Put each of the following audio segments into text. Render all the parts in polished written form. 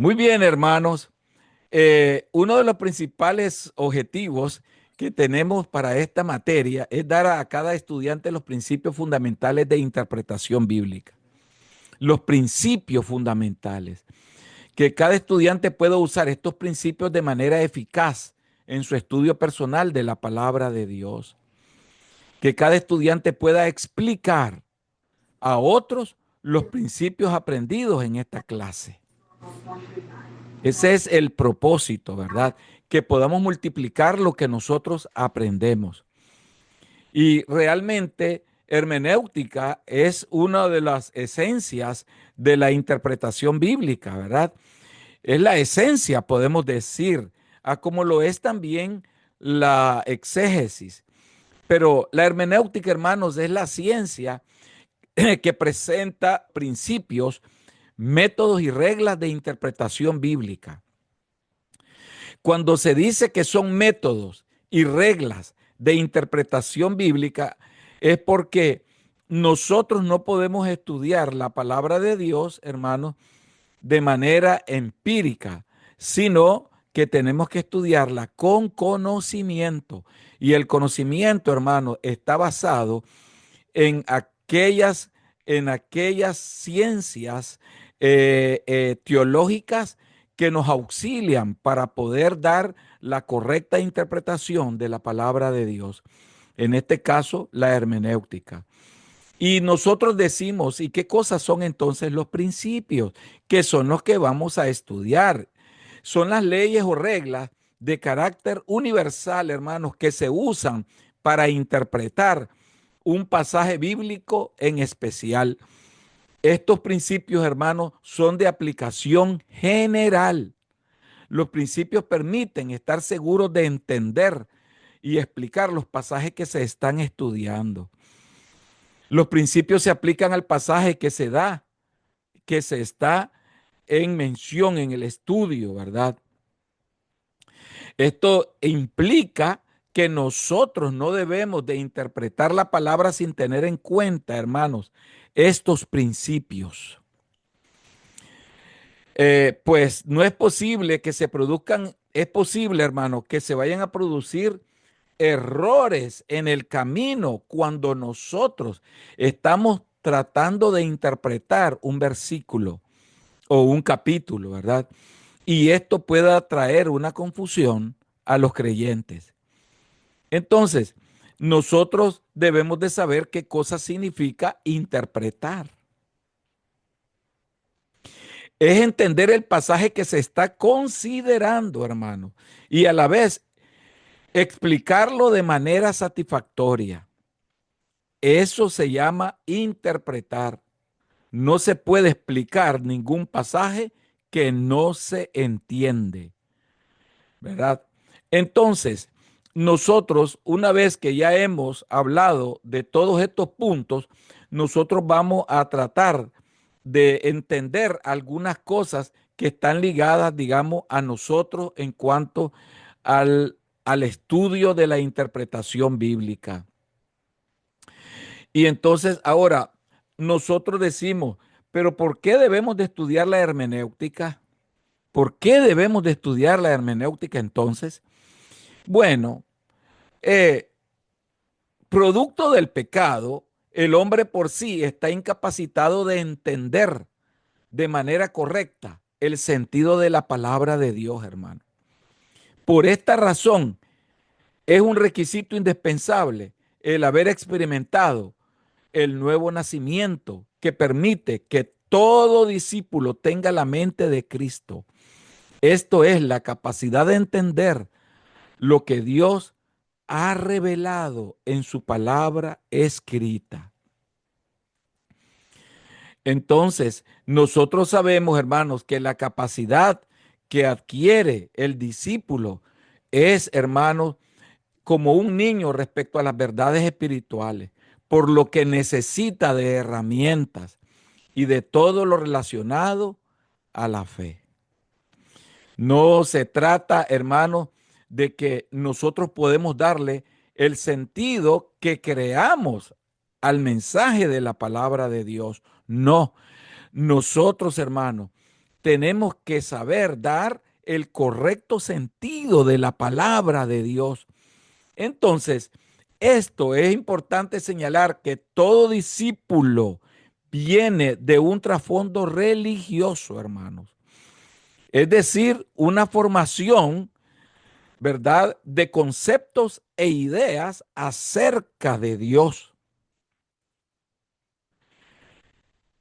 Muy bien, hermanos. Uno de los principales objetivos que tenemos para esta materia es dar a cada estudiante los principios fundamentales de interpretación bíblica. Los principios fundamentales. Que cada estudiante pueda usar estos principios de manera eficaz en su estudio personal de la palabra de Dios. Que cada estudiante pueda explicar a otros los principios aprendidos en esta clase. Ese es el propósito, ¿verdad? Que podamos multiplicar lo que nosotros aprendemos. Y realmente hermenéutica es una de las esencias de la interpretación bíblica, ¿verdad? Es la esencia, podemos decir, a como lo es también la exégesis. Pero la hermenéutica, hermanos, es la ciencia que presenta principios, métodos y reglas de interpretación bíblica. Cuando se dice que son métodos y reglas de interpretación bíblica, es porque nosotros no podemos estudiar la palabra de Dios, hermanos, de manera empírica, sino que tenemos que estudiarla con conocimiento. Y el conocimiento, hermano, está basado en aquellas ciencias teológicas que nos auxilian para poder dar la correcta interpretación de la palabra de Dios. En este caso, la hermenéutica. Y nosotros decimos, ¿y qué cosas son entonces los principios? Que son los que vamos a estudiar. Son las leyes o reglas de carácter universal, hermanos, que se usan para interpretar un pasaje bíblico en especial. Estos principios, hermanos, son de aplicación general. Los principios permiten estar seguros de entender y explicar los pasajes que se están estudiando. Los principios se aplican al pasaje que se da, que se está en mención en el estudio, ¿verdad? Esto implica que nosotros no debemos de interpretar la palabra sin tener en cuenta, hermanos, estos principios. Pues no es posible que se produzcan, es posible, hermanos, que se vayan a producir errores en el camino cuando nosotros estamos tratando de interpretar un versículo o un capítulo, ¿verdad? Y esto pueda traer una confusión a los creyentes. Entonces, nosotros debemos de saber qué cosa significa interpretar. Es entender el pasaje que se está considerando, hermano, y a la vez explicarlo de manera satisfactoria. Eso se llama interpretar. No se puede explicar ningún pasaje que no se entiende, ¿verdad? Entonces, nosotros, una vez que ya hemos hablado de todos estos puntos, nosotros vamos a tratar de entender algunas cosas que están ligadas, digamos, a nosotros en cuanto al estudio de la interpretación bíblica. Y entonces ahora nosotros decimos, pero ¿por qué debemos de estudiar la hermenéutica? ¿Por qué debemos de estudiar la hermenéutica entonces? Bueno, eh, producto del pecado, el hombre por sí está incapacitado de entender de manera correcta el sentido de la palabra de Dios, hermano. Por esta razón, es un requisito indispensable el haber experimentado el nuevo nacimiento que permite que todo discípulo tenga la mente de Cristo. Esto es la capacidad de entender lo que Dios ha revelado en su palabra escrita. Entonces, nosotros sabemos, hermanos, que la capacidad que adquiere el discípulo es, hermanos, como un niño respecto a las verdades espirituales, por lo que necesita de herramientas y de todo lo relacionado a la fe. No se trata, hermano, de que nosotros podemos darle el sentido que creamos al mensaje de la palabra de Dios. No, nosotros, hermano, tenemos que saber dar el correcto sentido de la palabra de Dios. Entonces, esto es importante señalar que todo discípulo viene de un trasfondo religioso, hermanos. Es decir, una formación, ¿verdad?, de conceptos e ideas acerca de Dios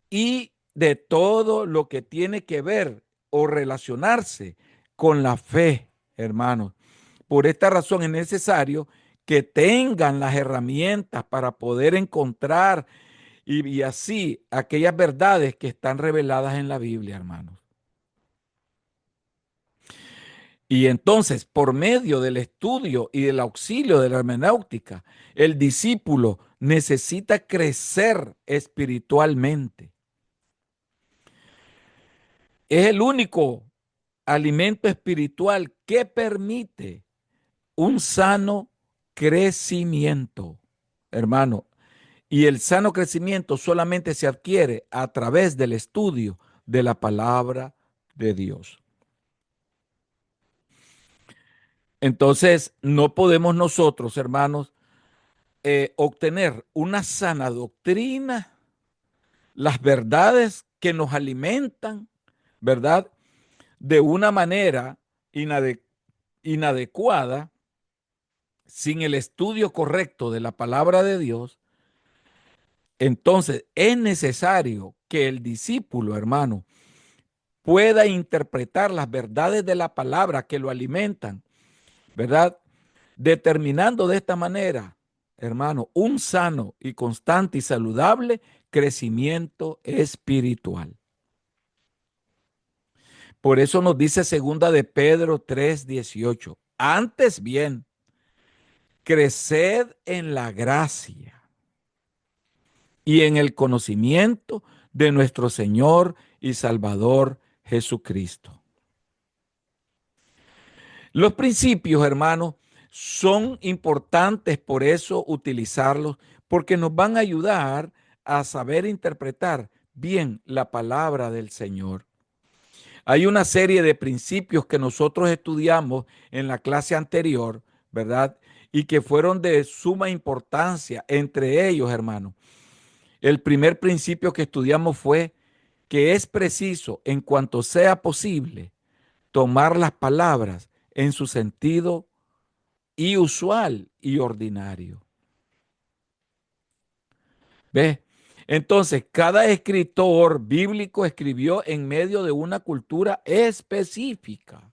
y de todo lo que tiene que ver o relacionarse con la fe, hermanos. Por esta razón es necesario que tengan las herramientas para poder encontrar y así aquellas verdades que están reveladas en la Biblia, hermanos. Y entonces, por medio del estudio y del auxilio de la hermenéutica, el discípulo necesita crecer espiritualmente. Es el único alimento espiritual que permite un sano crecimiento, hermano. Y el sano crecimiento solamente se adquiere a través del estudio de la palabra de Dios. Entonces, no podemos nosotros, hermanos, obtener una sana doctrina, las verdades que nos alimentan, ¿verdad? De una manera inadecuada, sin el estudio correcto de la palabra de Dios. Entonces, es necesario que el discípulo, hermano, pueda interpretar las verdades de la palabra que lo alimentan, ¿verdad? Determinando de esta manera, hermano, un sano y constante y saludable crecimiento espiritual. Por eso nos dice segunda de Pedro 3:18. Antes bien, creced en la gracia y en el conocimiento de nuestro Señor y Salvador Jesucristo. Los principios, hermanos, son importantes, por eso utilizarlos, porque nos van a ayudar a saber interpretar bien la palabra del Señor. Hay una serie de principios que nosotros estudiamos en la clase anterior, ¿verdad? Y que fueron de suma importancia. Entre ellos, hermano, el primer principio que estudiamos fue que es preciso, en cuanto sea posible, tomar las palabras en su sentido y usual y ordinario. ¿Ves? Entonces, cada escritor bíblico escribió en medio de una cultura específica,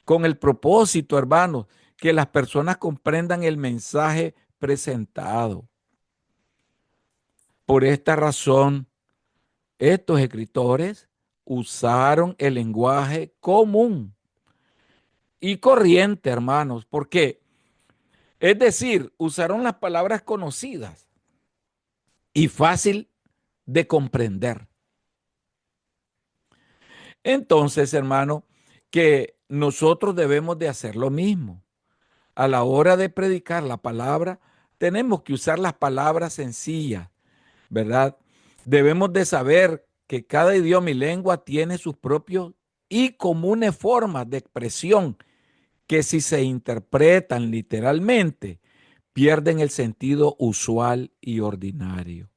con el propósito, hermanos, que las personas comprendan el mensaje presentado. Por esta razón, estos escritores usaron el lenguaje común y corriente, hermanos. ¿Por qué? Es decir, usaron las palabras conocidas y fácil de comprender. Entonces, hermano, que nosotros debemos de hacer lo mismo. A la hora de predicar la palabra, tenemos que usar las palabras sencillas, ¿verdad? Debemos de saber que cada idioma y lengua tiene sus propios y comunes formas de expresión que si se interpretan literalmente, pierden el sentido usual y ordinario.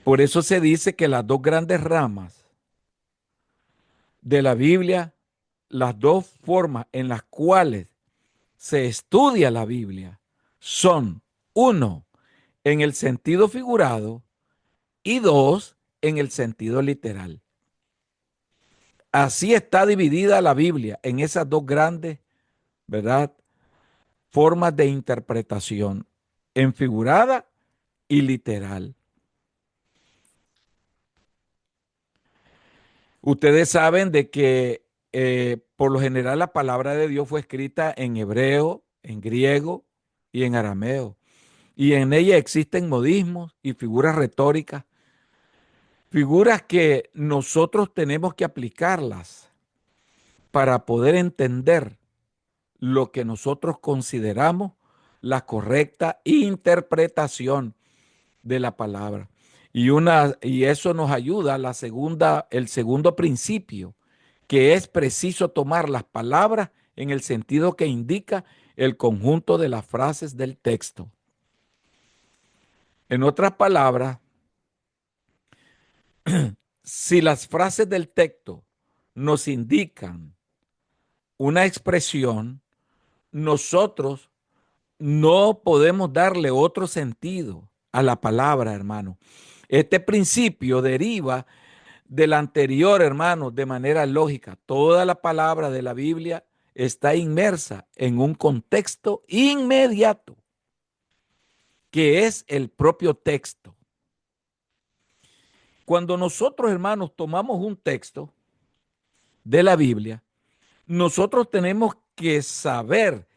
Por eso se dice que las dos grandes ramas de la Biblia, las dos formas en las cuales se estudia la Biblia son, uno, en el sentido figurado y dos, en el sentido literal. Así está dividida la Biblia en esas dos grandes, ¿verdad?, formas de interpretación, en figurada y literal. Ustedes saben de que por lo general la palabra de Dios fue escrita en hebreo, en griego y en arameo. Y en ella existen modismos y figuras retóricas, figuras que nosotros tenemos que aplicarlas para poder entender lo que nosotros consideramos la correcta interpretación de la palabra. Y eso nos ayuda a el segundo principio, que es preciso tomar las palabras en el sentido que indica el conjunto de las frases del texto. En otras palabras, si las frases del texto nos indican una expresión, nosotros no podemos darle otro sentido a la palabra, hermano. Este principio deriva del anterior, hermano, de manera lógica. Toda la palabra de la Biblia está inmersa en un contexto inmediato, que es el propio texto. Cuando nosotros, hermanos, tomamos un texto de la Biblia, nosotros tenemos que saber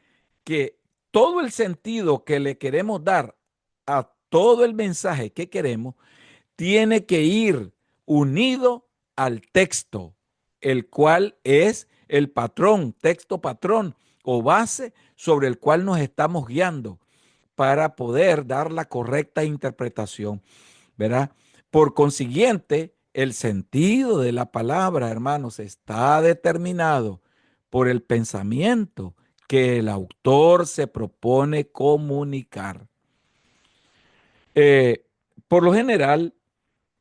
que todo el sentido que le queremos dar a todo el mensaje que queremos tiene que ir unido al texto, el cual es el patrón, texto patrón o base sobre el cual nos estamos guiando para poder dar la correcta interpretación, ¿verdad? Por consiguiente, el sentido de la palabra, hermanos, está determinado por el pensamiento que el autor se propone comunicar. Eh, por lo general,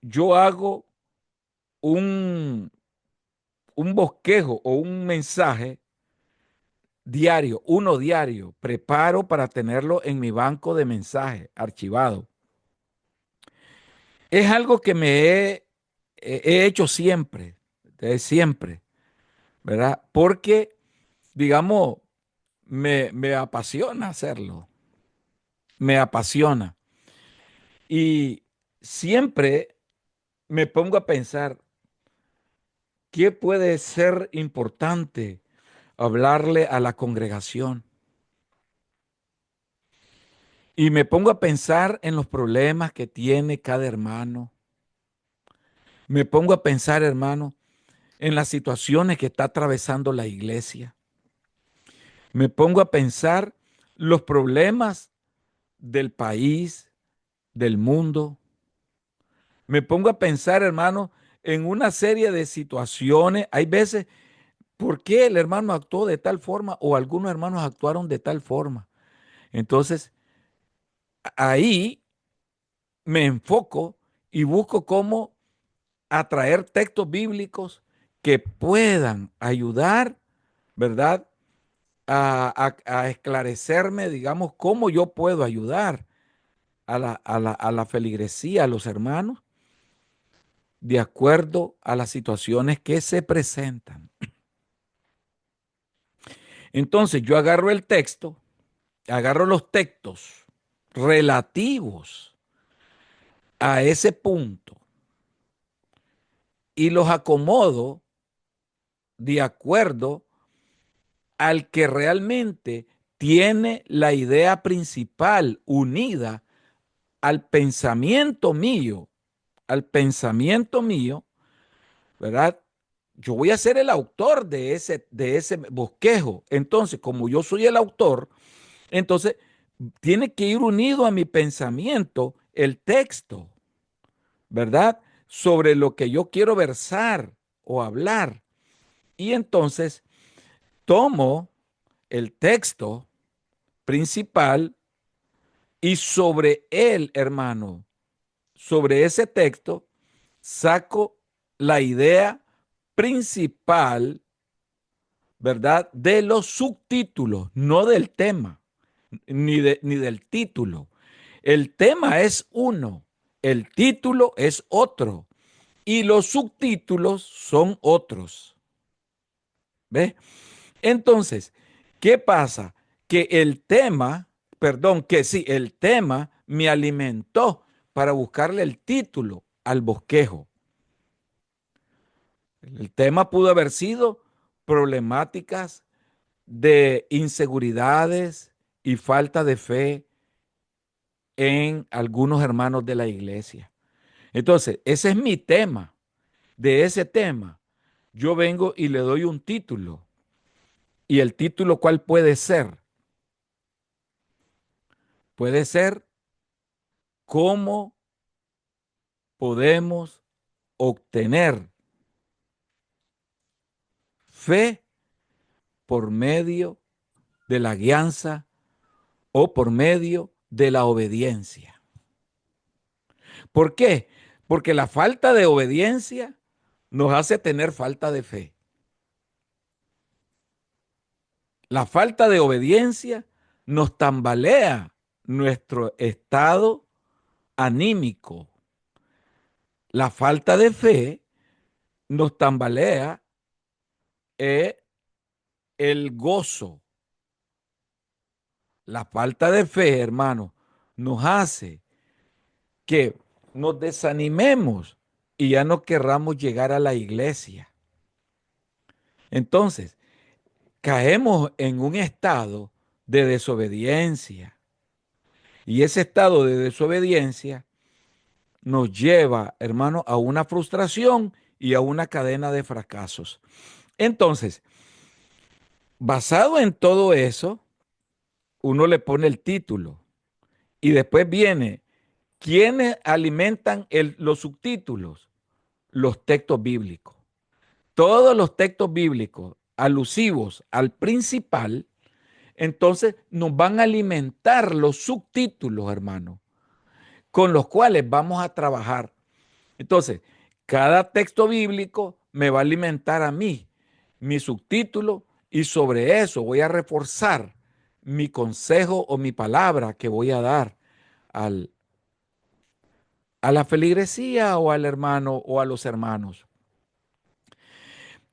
yo hago un, un bosquejo o un mensaje diario, uno diario, preparo para tenerlo en mi banco de mensajes archivado. Es algo que he hecho siempre, siempre, ¿verdad? Porque, digamos, me apasiona hacerlo, me apasiona. Y siempre me pongo a pensar, ¿qué puede ser importante hablarle a la congregación? Y me pongo a pensar en los problemas que tiene cada hermano. Me pongo a pensar, hermano, en las situaciones que está atravesando la iglesia. Me pongo a pensar los problemas del país, del mundo. Me pongo a pensar, hermano, en una serie de situaciones. Hay veces, ¿por qué el hermano actuó de tal forma o algunos hermanos actuaron de tal forma? Entonces, ahí me enfoco y busco cómo atraer textos bíblicos que puedan ayudar, ¿verdad? A esclarecerme, digamos, cómo yo puedo ayudar a la feligresía, a los hermanos, de acuerdo a las situaciones que se presentan. Entonces yo agarro el texto, agarro los textos relativos a ese punto y los acomodo de acuerdo al que realmente tiene la idea principal unida al pensamiento mío, ¿verdad? Yo voy a ser el autor de ese bosquejo. Entonces, como yo soy el autor, entonces tiene que ir unido a mi pensamiento el texto, ¿verdad? Sobre lo que yo quiero versar o hablar. Y entonces tomo el texto principal y sobre él, hermano, sobre ese texto, saco la idea principal, ¿verdad? De los subtítulos, no del tema, ni del título. El tema es uno, el título es otro y los subtítulos son otros. ¿Ves? Entonces, ¿qué pasa? Que el tema, perdón, que sí, el tema me alimentó para buscarle el título al bosquejo. El tema pudo haber sido problemáticas de inseguridades y falta de fe en algunos hermanos de la iglesia. Entonces, ese es mi tema. De ese tema, yo vengo y le doy un título. ¿Y el título cuál puede ser? Puede ser cómo podemos obtener fe por medio de la guianza o por medio de la obediencia. ¿Por qué? Porque la falta de obediencia nos hace tener falta de fe. La falta de obediencia nos tambalea nuestro estado anímico. La falta de fe nos tambalea el gozo. La falta de fe, hermano, nos hace que nos desanimemos y ya no querramos llegar a la iglesia. Entonces, caemos en un estado de desobediencia. Y ese estado de desobediencia nos lleva, hermano, a una frustración y a una cadena de fracasos. Entonces, basado en todo eso, uno le pone el título y después viene, ¿quiénes alimentan los subtítulos? Los textos bíblicos. Todos los textos bíblicos alusivos al principal, entonces nos van a alimentar los subtítulos, hermano, con los cuales vamos a trabajar. Entonces, cada texto bíblico me va a alimentar a mí, mi subtítulo, y sobre eso voy a reforzar mi consejo o mi palabra que voy a dar al, a la feligresía o al hermano o a los hermanos.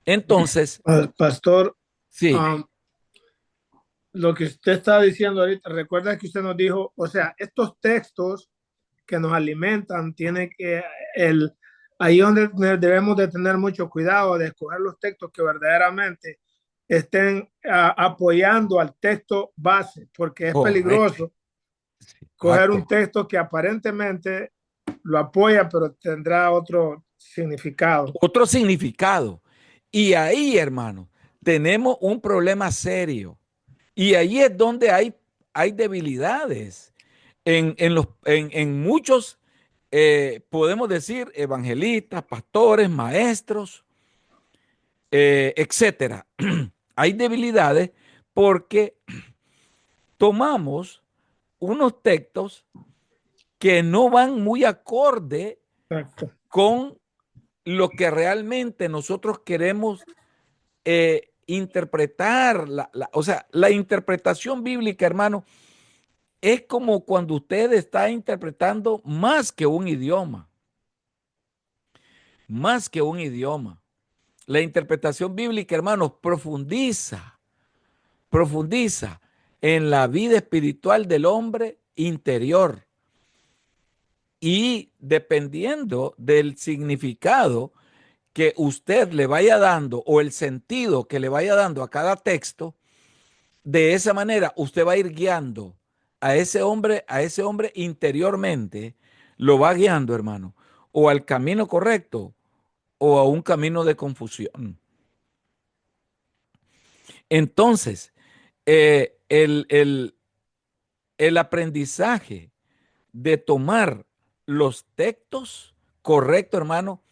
Entonces, Pastor, sí, um, lo que usted está diciendo ahorita, recuerda que usted nos dijo, o sea, estos textos que nos alimentan, tiene que, ahí donde debemos de tener mucho cuidado de escoger los textos que verdaderamente estén apoyando al texto base, porque es correcto. peligroso coger un Exacto. texto que aparentemente lo apoya, pero tendrá otro significado. Otro significado. Y ahí, hermano, tenemos un problema serio. Y ahí es donde hay debilidades en muchos, podemos decir, evangelistas, pastores, maestros, etcétera. Hay debilidades porque tomamos unos textos que no van muy acorde Exacto. con lo que realmente nosotros queremos interpretar. O sea, la interpretación bíblica, hermano, es como cuando usted está interpretando más que un idioma, más que un idioma. La interpretación bíblica, hermanos, profundiza en la vida espiritual del hombre interior. Y dependiendo del significado que usted le vaya dando o el sentido que le vaya dando a cada texto, de esa manera usted va a ir guiando a ese hombre interiormente, lo va guiando, hermano, o al camino correcto o a un camino de confusión. Entonces, eh, el, el, el aprendizaje de tomar los textos correctos, hermano,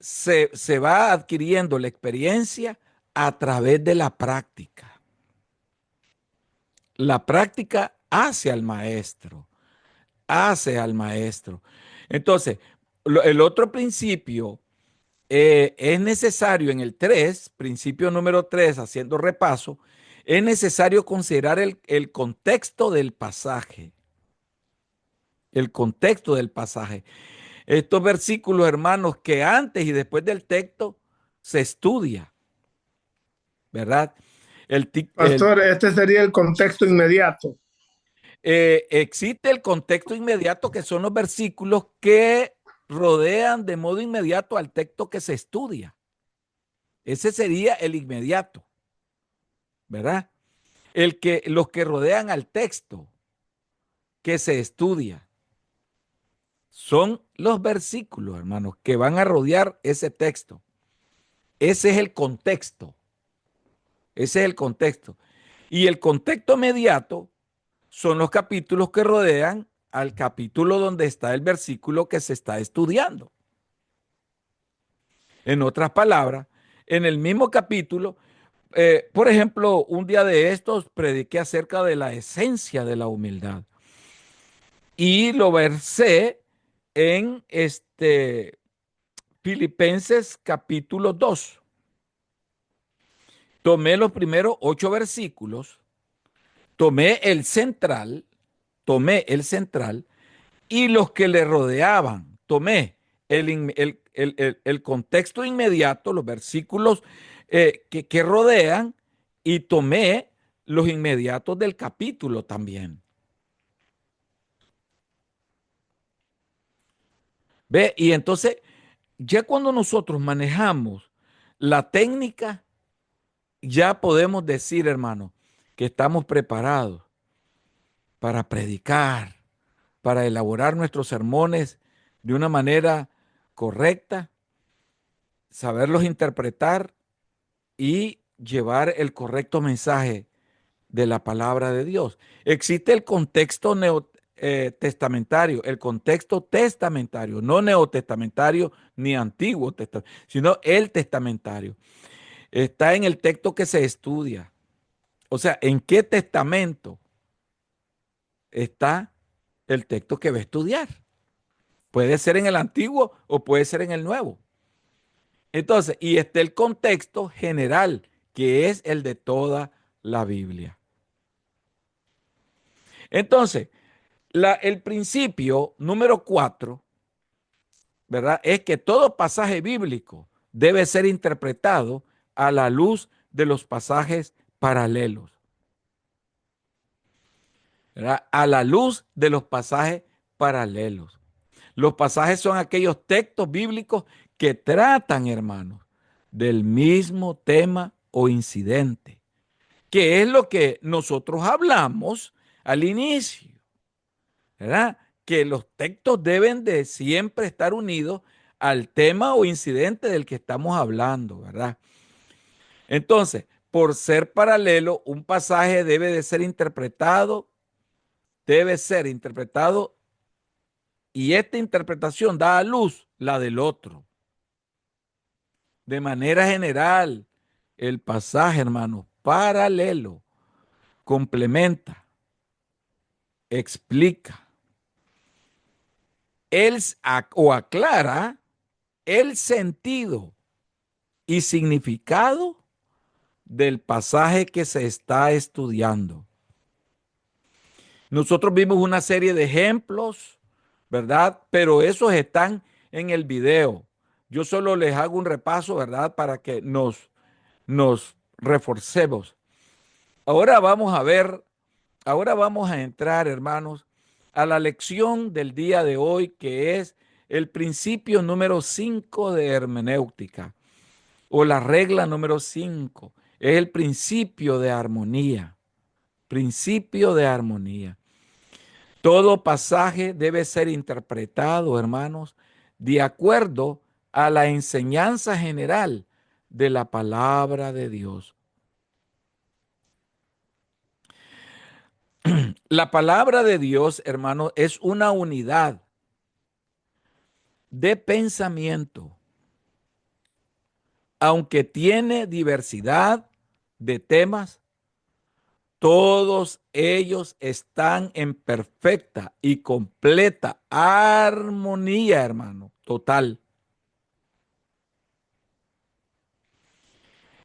se va adquiriendo la experiencia a través de la práctica. La práctica hace al maestro, hace al maestro. Entonces, el otro principio es necesario en el 3, principio número 3, haciendo repaso, es necesario considerar el contexto del pasaje. El contexto del pasaje. Estos versículos, hermanos, que antes y después del texto se estudia, ¿verdad? El, el, Pastor, este sería el contexto inmediato. existe el contexto inmediato, que son los versículos que rodean de modo inmediato al texto que se estudia. Ese sería el inmediato, ¿verdad? Los que rodean al texto que se estudia son los versículos, hermanos, que van a rodear ese texto. Ese es el contexto. Ese es el contexto. Y el contexto inmediato son los capítulos que rodean al capítulo donde está el versículo que se está estudiando. En otras palabras, en el mismo capítulo, por ejemplo, un día de estos prediqué acerca de la esencia de la humildad y lo versé en Filipenses capítulo 2. Tomé los primeros 8 versículos, tomé el central y los que le rodeaban. Tomé el contexto inmediato, los versículos que rodean, y tomé los inmediatos del capítulo también. ¿Ve? Y entonces, ya cuando nosotros manejamos la técnica, ya podemos decir, hermano, que estamos preparados para predicar, para elaborar nuestros sermones de una manera correcta, saberlos interpretar y llevar el correcto mensaje de la palabra de Dios. Existe el contexto testamentario, el contexto testamentario, no neotestamentario ni antiguo testamentario, sino el testamentario. Está en el texto que se estudia. O sea, ¿en qué testamento está el texto que va a estudiar? Puede ser en el antiguo o puede ser en el nuevo. Entonces, y está el contexto general, que es el de toda la Biblia. Entonces, el principio número 4, ¿verdad? Es que todo pasaje bíblico debe ser interpretado a la luz de los pasajes paralelos, ¿verdad? A la luz de los pasajes paralelos. Los pasajes son aquellos textos bíblicos que tratan, hermanos, del mismo tema o incidente, que es lo que nosotros hablamos al inicio, ¿verdad? Que los textos deben de siempre estar unidos al tema o incidente del que estamos hablando, ¿verdad? Entonces, por ser paralelo, un pasaje debe ser interpretado y esta interpretación da a luz la del otro. De manera general, el pasaje, hermano, paralelo, complementa, explica, o aclara el sentido y significado del pasaje que se está estudiando. Nosotros vimos una serie de ejemplos, ¿verdad? Pero esos están en el video. Yo solo les hago un repaso, ¿verdad? Para que nos reforcemos. Ahora vamos a ver, ahora vamos a entrar, hermanos, a la lección del día de hoy, que es el principio número 5 de hermenéutica, o la regla número 5. Es el principio de armonía. Principio de armonía. Todo pasaje debe ser interpretado, hermanos, de acuerdo a la enseñanza general de la palabra de Dios. La palabra de Dios, hermanos, es una unidad de pensamiento, aunque tiene diversidad de temas. Todos ellos están en perfecta y completa armonía, hermano, total.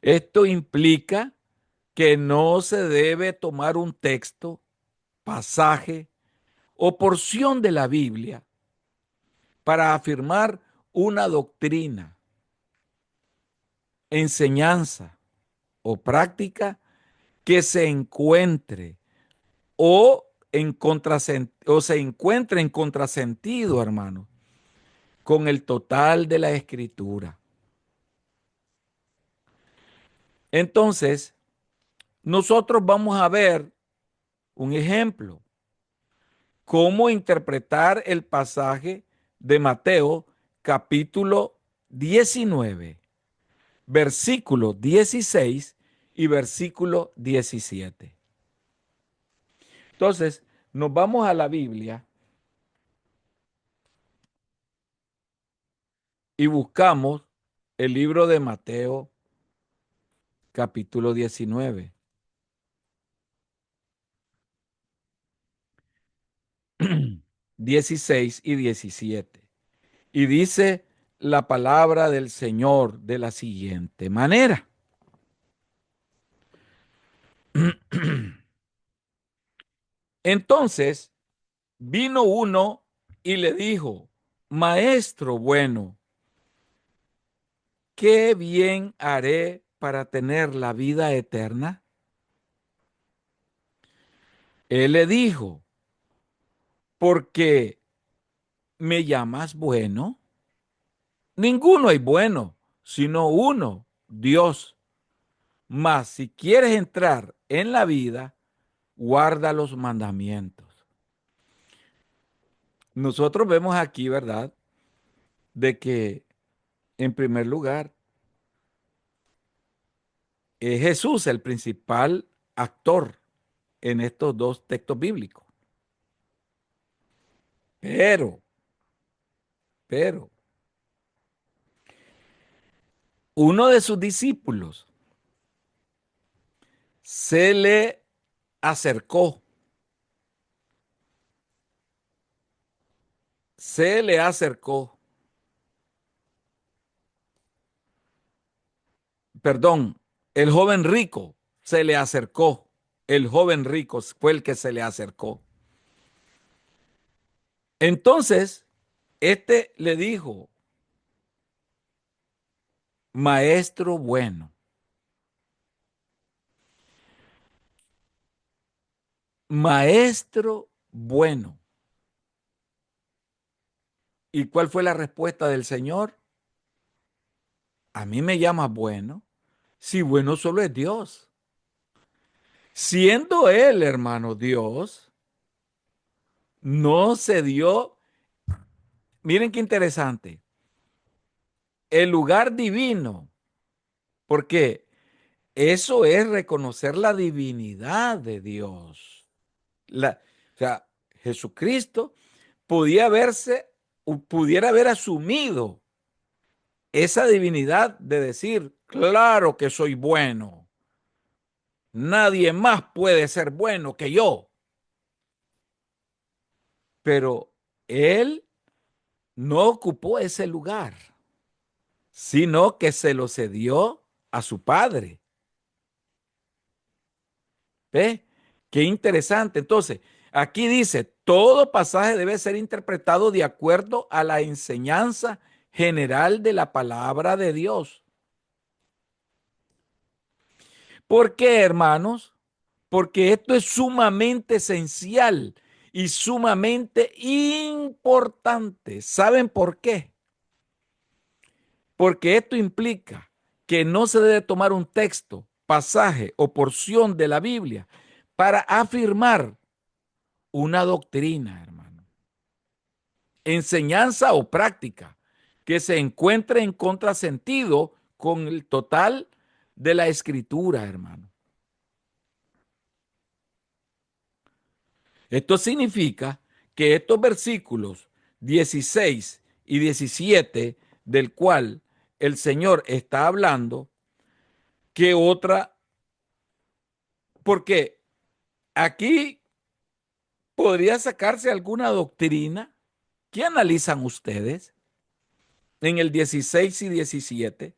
Esto implica que no se debe tomar un texto, pasaje o porción de la Biblia para afirmar una doctrina, enseñanza o práctica que se encuentre o se encuentre en contrasentido, hermano, con el total de la escritura. Entonces, nosotros vamos a ver un ejemplo, cómo interpretar el pasaje de Mateo capítulo 19, versículo 16 y versículo 17. Entonces, nos vamos a la Biblia y buscamos el libro de Mateo, capítulo 19, 16 y 17. Y dice la palabra del Señor de la siguiente manera. Entonces vino uno y le dijo, Maestro bueno, ¿qué bien haré para tener la vida eterna? Él le dijo, ¿por qué me llamas bueno? Ninguno hay bueno, sino uno, Dios. Mas si quieres entrar en la vida, guarda los mandamientos. Nosotros vemos aquí, ¿verdad? De que, en primer lugar, es Jesús el principal actor en estos dos textos bíblicos. Pero, pero, uno de sus discípulos se le acercó, se le acercó, perdón, el joven rico se le acercó, el joven rico fue el que se le acercó. Entonces, este le dijo, maestro bueno, maestro bueno. ¿Y cuál fue la respuesta del Señor? A mí me llama bueno, si bueno solo es Dios. Siendo Él, hermano, Dios, no se dio, miren qué interesante, el lugar divino, porque eso es reconocer la divinidad de Dios. O sea, Jesucristo podía verse, pudiera haber asumido esa divinidad de decir, claro que soy bueno, nadie más puede ser bueno que yo. Pero él no ocupó ese lugar, sino que se lo cedió a su padre. ¿Ve? Qué interesante. Entonces, aquí dice, todo pasaje debe ser interpretado de acuerdo a la enseñanza general de la palabra de Dios. ¿Por qué, hermanos? Porque esto es sumamente esencial y sumamente importante. ¿Saben por qué? Porque esto implica que no se debe tomar un texto, pasaje o porción de la Biblia para afirmar una doctrina, hermano, enseñanza o práctica que se encuentre en contrasentido con el total de la escritura, hermano. Esto significa que estos versículos 16 y 17 del cual el Señor está hablando, que otra, porque aquí podría sacarse alguna doctrina. ¿Qué analizan ustedes en el 16 y 17?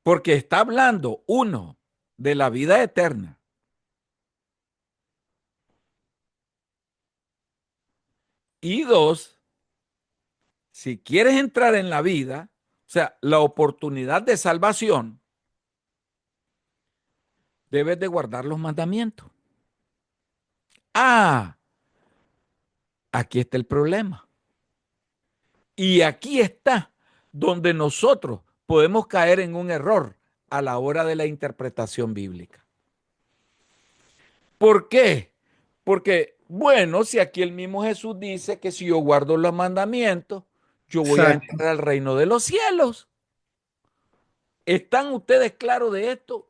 Porque está hablando, uno, de la vida eterna, y dos, si quieres entrar en la vida, o sea, la oportunidad de salvación, debes de guardar los mandamientos. Ah, aquí está el problema. Y aquí está donde nosotros podemos caer en un error a la hora de la interpretación bíblica. ¿Por qué? Porque, bueno, si aquí el mismo Jesús dice que si yo guardo los mandamientos, yo voy a Exacto. entrar al reino de los cielos. ¿Están ustedes claros de esto?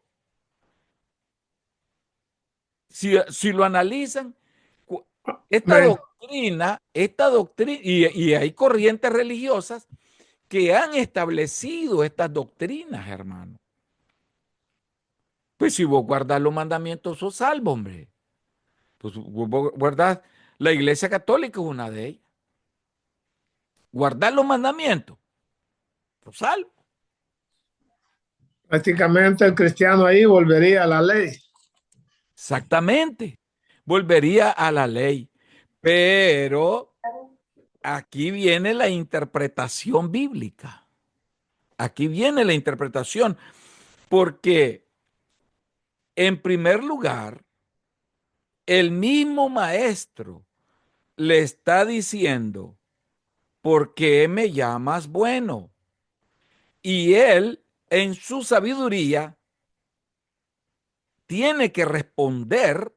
Si lo analizan, Amén. esta doctrina, y hay corrientes religiosas que han establecido estas doctrinas, hermano. Pues si vos guardás los mandamientos, sos salvo, hombre. Pues vos guardás, la Iglesia Católica es una de ellas. Guardar los mandamientos, sos salvo. Prácticamente el cristiano ahí volvería a la ley. Exactamente. Volvería a la ley. Pero aquí viene la interpretación bíblica. Aquí viene la interpretación. Porque, en primer lugar, el mismo maestro le está diciendo, ¿por qué me llamas bueno? Y él, en su sabiduría, tiene que responder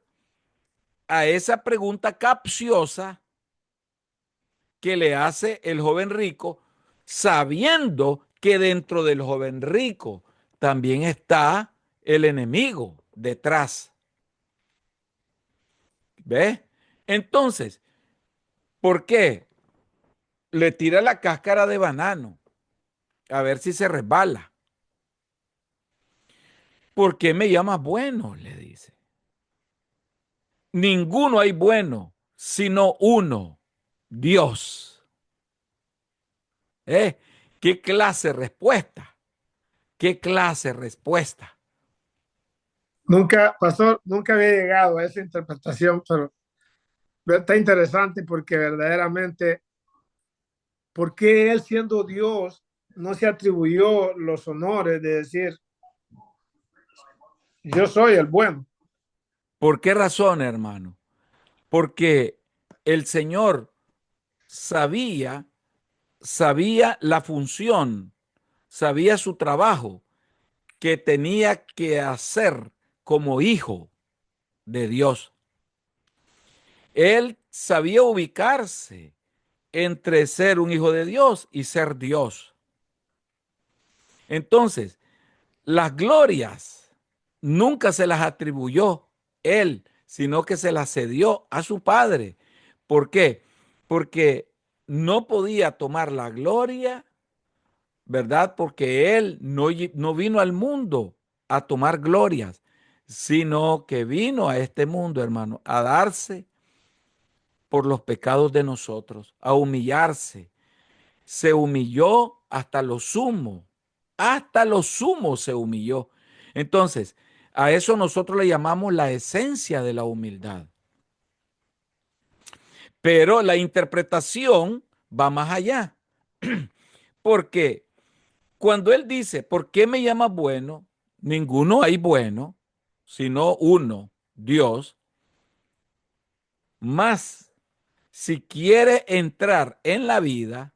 a esa pregunta capciosa que le hace el joven rico, sabiendo que dentro del joven rico también está el enemigo detrás. ¿Ves? Entonces, ¿por qué? Le tira la cáscara de banano a ver si se resbala. ¿Por qué me llamas bueno? Le dice. Ninguno hay bueno, sino uno, Dios. ¿Eh? ¿Qué clase de respuesta? ¿Qué clase de respuesta? Nunca, pastor, nunca había llegado a esa interpretación, pero está interesante porque verdaderamente, ¿por qué él siendo Dios no se atribuyó los honores de decir, yo soy el bueno? ¿Por qué razón, hermano? Porque el Señor sabía la función, sabía su trabajo que tenía que hacer como hijo de Dios. Él sabía ubicarse entre ser un hijo de Dios y ser Dios. Entonces, las glorias nunca se las atribuyó él, sino que se las cedió a su padre. ¿Por qué? Porque no podía tomar la gloria, ¿verdad? Porque él no vino al mundo a tomar glorias, sino que vino a este mundo, hermano, a darse por los pecados de nosotros, a humillarse. Se humilló hasta lo sumo se humilló. Entonces, a eso nosotros le llamamos la esencia de la humildad. Pero la interpretación va más allá, porque cuando él dice, ¿por qué me llamas bueno? Ninguno hay bueno, sino uno, Dios. Más, si quiere entrar en la vida,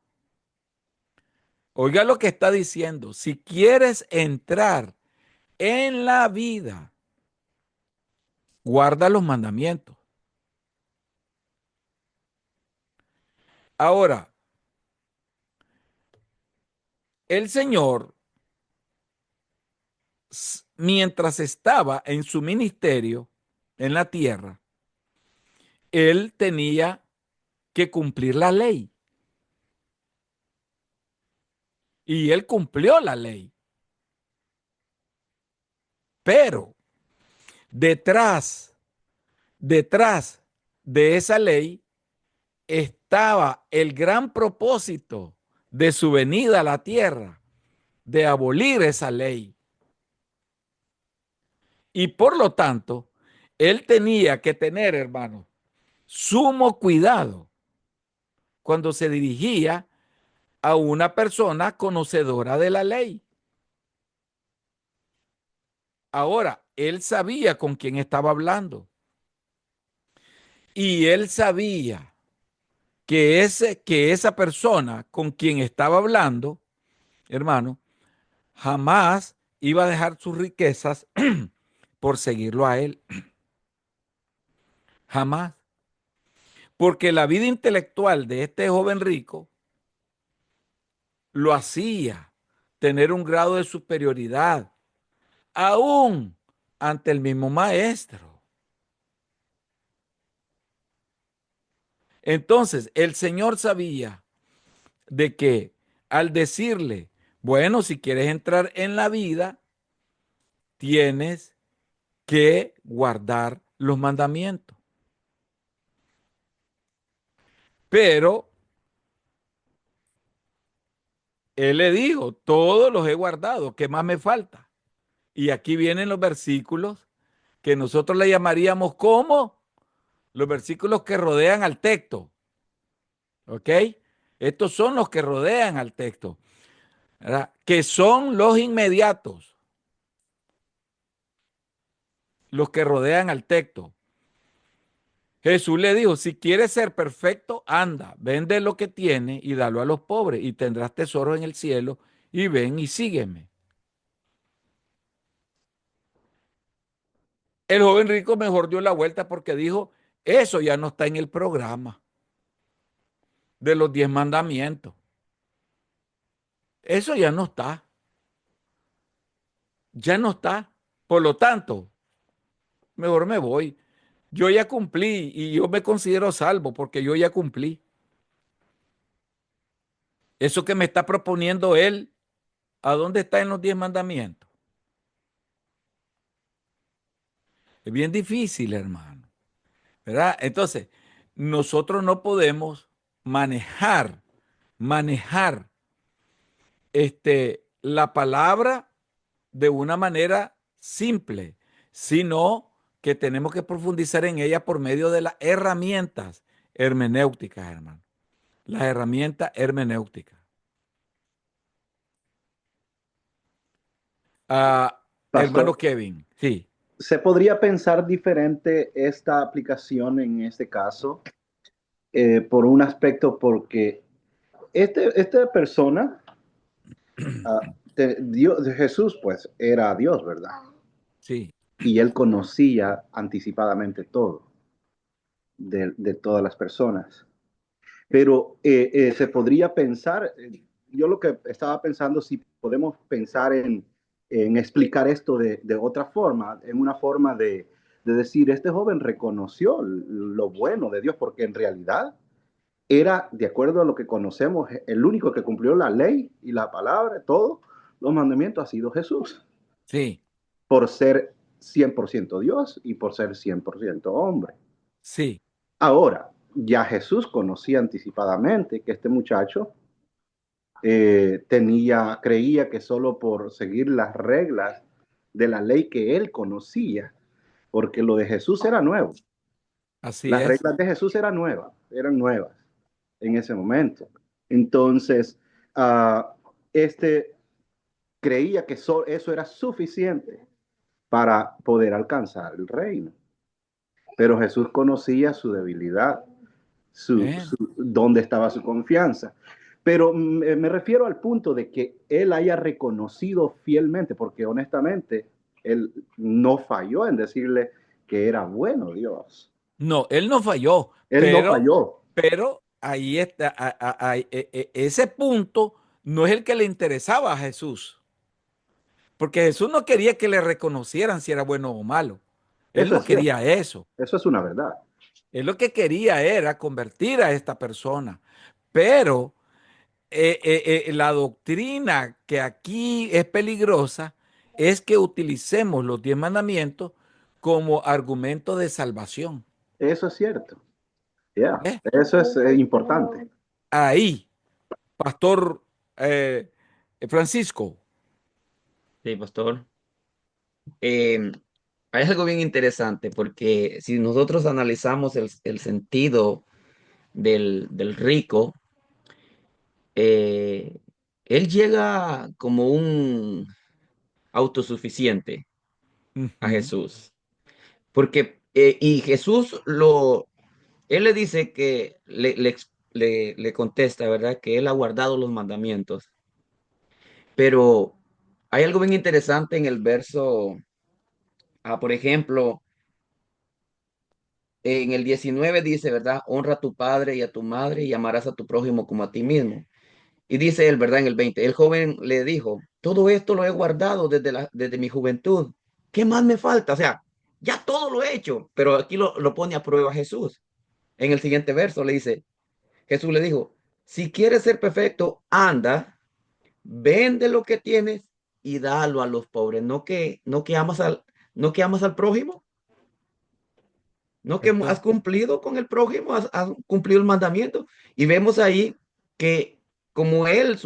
oiga lo que está diciendo, si quieres entrar en la vida, guarda los mandamientos. Ahora, el Señor, mientras estaba en su ministerio en la tierra, él tenía que cumplir la ley. Y él cumplió la ley. Pero detrás, detrás de esa ley estaba el gran propósito de su venida a la tierra, de abolir esa ley. Y por lo tanto, él tenía que tener, hermano, sumo cuidado cuando se dirigía a una persona conocedora de la ley. Ahora, él sabía con quién estaba hablando y él sabía que esa persona con quien estaba hablando, hermano, jamás iba a dejar sus riquezas por seguirlo a él. Jamás. Porque la vida intelectual de este joven rico lo hacía tener un grado de superioridad, aún ante el mismo maestro. Entonces, el Señor sabía de que al decirle, bueno, si quieres entrar en la vida, tienes que guardar los mandamientos. Pero él le dijo, todos los he guardado, ¿qué más me falta? Y aquí vienen los versículos que nosotros le llamaríamos como los versículos que rodean al texto. ¿Ok? Estos son los que rodean al texto, ¿verdad? Que son los inmediatos, los que rodean al texto. Jesús le dijo, si quieres ser perfecto, anda, vende lo que tienes y dalo a los pobres y tendrás tesoros en el cielo y ven y sígueme. El joven rico mejor dio la vuelta porque dijo, eso ya no está en el programa de los 10 mandamientos. Eso ya no está, ya no está. Por lo tanto, mejor me voy. Yo ya cumplí y yo me considero salvo porque yo ya cumplí. Eso que me está proponiendo él, ¿a dónde está en los 10 mandamientos? Es bien difícil, hermano, ¿verdad? Entonces, nosotros no podemos manejar la palabra de una manera simple, sino que tenemos que profundizar en ella por medio de las herramientas hermenéuticas, hermano. Las herramientas hermenéuticas. Pastor, Hermano Kevin, sí, ¿se podría pensar diferente esta aplicación en este caso? Por un aspecto, porque esta persona, Jesús, pues era Dios, ¿verdad? sí, Y él conocía anticipadamente todo de todas las personas. Pero se podría pensar, yo lo que estaba pensando, si podemos pensar en explicar esto de otra forma, en una forma de decir, este joven reconoció lo bueno de Dios, porque en realidad era, de acuerdo a lo que conocemos, el único que cumplió la ley y la palabra, todos los mandamientos ha sido Jesús, sí, por ser 100% Dios y por ser 100% hombre. sí, Ahora, ya Jesús conocía anticipadamente que este muchacho creía que solo por seguir las reglas de la ley que él conocía, porque lo de Jesús era nuevo. así Las es. reglas de Jesús eran nuevas en ese momento. Entonces, este creía que eso era suficiente para poder alcanzar el reino. Pero Jesús conocía su debilidad, Bien. dónde estaba su confianza. Pero me refiero al punto de que él haya reconocido fielmente, porque honestamente él no falló en decirle que era bueno Dios. No, él no falló, Él no falló. pero ahí está, ese punto no es el que le interesaba a Jesús, porque Jesús no quería que le reconocieran si era bueno o malo. Él Eso no es cierto. quería eso. Eso es una verdad. Él lo que quería era convertir a esta persona. Pero la doctrina que aquí es peligrosa es que utilicemos los 10 mandamientos como argumento de salvación. Eso es cierto. Yeah. ¿Ves? Eso es importante. Ahí, Pastor eh, Francisco. Sí, pastor. Eh, Hay algo bien interesante porque si nosotros analizamos el sentido del rico, eh, él llega como un autosuficiente a Ujú. Jesús. Porque, y Jesús él le dice que le contesta, ¿verdad? Que él ha guardado los mandamientos. Pero hay algo bien interesante en el verso, por ejemplo, en el 19 dice, ¿verdad? Honra a tu padre y a tu madre y amarás a tu prójimo como a ti mismo. Y dice él, ¿verdad? En el 20, el joven le dijo, todo esto lo he guardado desde mi juventud. ¿Qué más me falta? O sea, ya todo lo he hecho, pero aquí lo pone a prueba Jesús. en el siguiente verso le dice, Jesús le dijo, si quieres ser perfecto, anda, vende lo que tienes y dalo a los pobres. No que amas al prójimo, no que has Está- cumplido con el prójimo, has cumplido el mandamiento. Y vemos ahí que como él,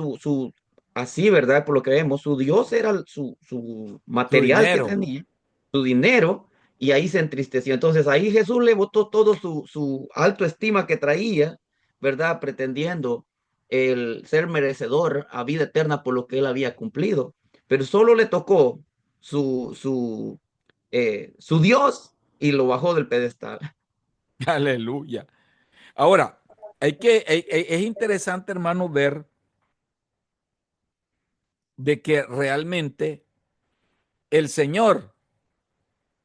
así, ¿verdad? Por lo que vemos, su Dios era su Su material que dinero. tenía, su dinero, y ahí se entristeció. Entonces ahí Jesús le botó todo su alto estima que traía, ¿verdad? Pretendiendo el ser merecedor a vida eterna por lo que él había cumplido. Pero solo le tocó su Dios y lo bajó del pedestal. Aleluya. Ahora, es interesante, hermano, ver de que realmente el Señor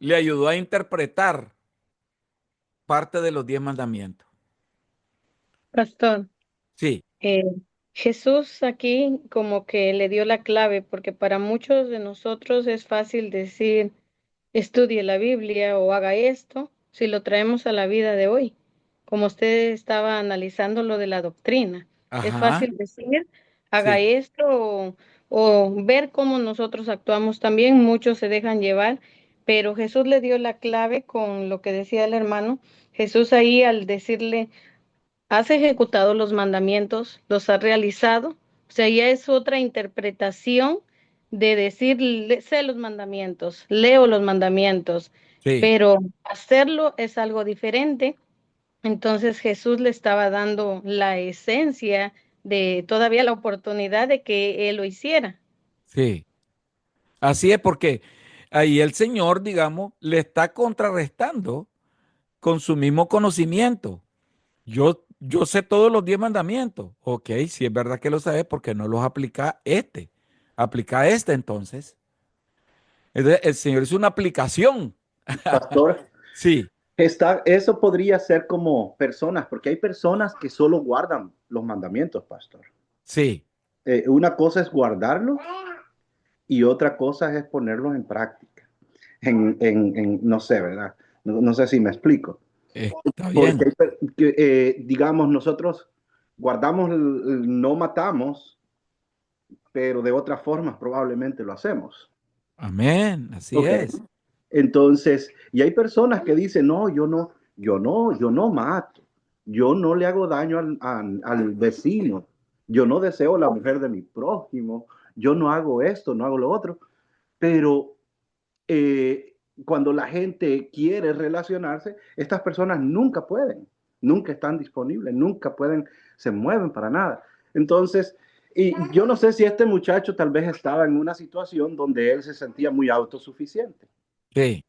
le ayudó a interpretar parte de los 10 mandamientos. Pastor, Sí, eh, Jesús aquí como que le dio la clave, porque para muchos de nosotros es fácil decir, estudie la Biblia o haga esto, si lo traemos a la vida de hoy. Como usted estaba analizando lo de la doctrina, es ajá, fácil decir, haga sí, esto o ver cómo nosotros actuamos también. Muchos se dejan llevar, pero Jesús le dio la clave con lo que decía el hermano. Jesús ahí al decirle, has ejecutado los mandamientos, los has realizado. O sea, ya es otra interpretación de decir, sé los mandamientos, leo los mandamientos, sí, pero hacerlo es algo diferente. Entonces Jesús le estaba dando la esencia de todavía la oportunidad de que él lo hiciera. sí. Así es porque ahí el Señor, digamos, le está contrarrestando con su mismo conocimiento. Yo sé todos los 10 mandamientos. Ok, si es verdad que lo sabes, porque no los aplica este. Aplica este entonces. Entonces, el Señor es una aplicación. Pastor, Sí, eso podría ser como personas, porque hay personas que solo guardan los mandamientos, pastor. sí, Una cosa es guardarlos y otra cosa es ponerlos en práctica. No sé, ¿verdad? No sé si me explico. está Porque, bien. digamos, nosotros guardamos, no matamos, pero de otra forma probablemente lo hacemos. Amén, así Ok. es. Entonces, y hay personas que dicen, no, yo no mato, yo no le hago daño al vecino, yo no deseo la mujer de mi prójimo, yo no hago esto, no hago lo otro, pero cuando la gente quiere relacionarse, estas personas nunca pueden, nunca están disponibles, nunca pueden, se mueven para nada. Entonces, y yo no sé si este muchacho tal vez estaba en una situación donde él se sentía muy autosuficiente. Sí,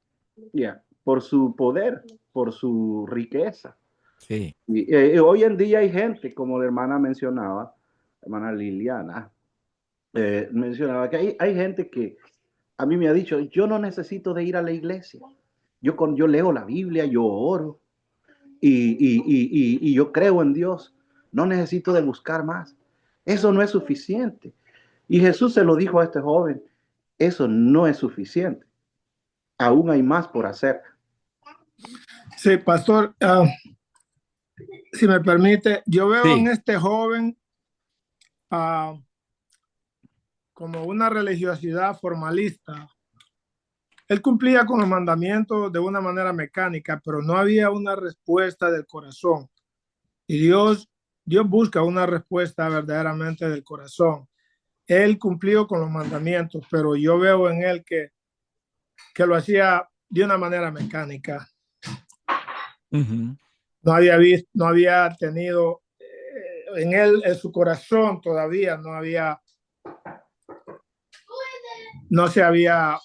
Yeah, por su poder, por su riqueza. sí, Y hoy en día hay gente, como la hermana mencionaba, la hermana Liliana, mencionaba que hay gente que a mí me ha dicho, yo no necesito de ir a la iglesia. Yo leo la Biblia, yo oro y yo creo en Dios. No necesito de buscar más. Eso no es suficiente. Y Jesús se lo dijo a este joven, eso no es suficiente. Aún hay más por hacer. Sí, pastor, si me permite, yo veo en sí, este joven como una religiosidad formalista. Él cumplía con los mandamientos de una manera mecánica, pero no había una respuesta del corazón. Y Dios busca una respuesta verdaderamente del corazón. Él cumplió con los mandamientos, pero yo veo en él que lo hacía de una manera mecánica. ujú, No había tenido en él, en su corazón todavía no se había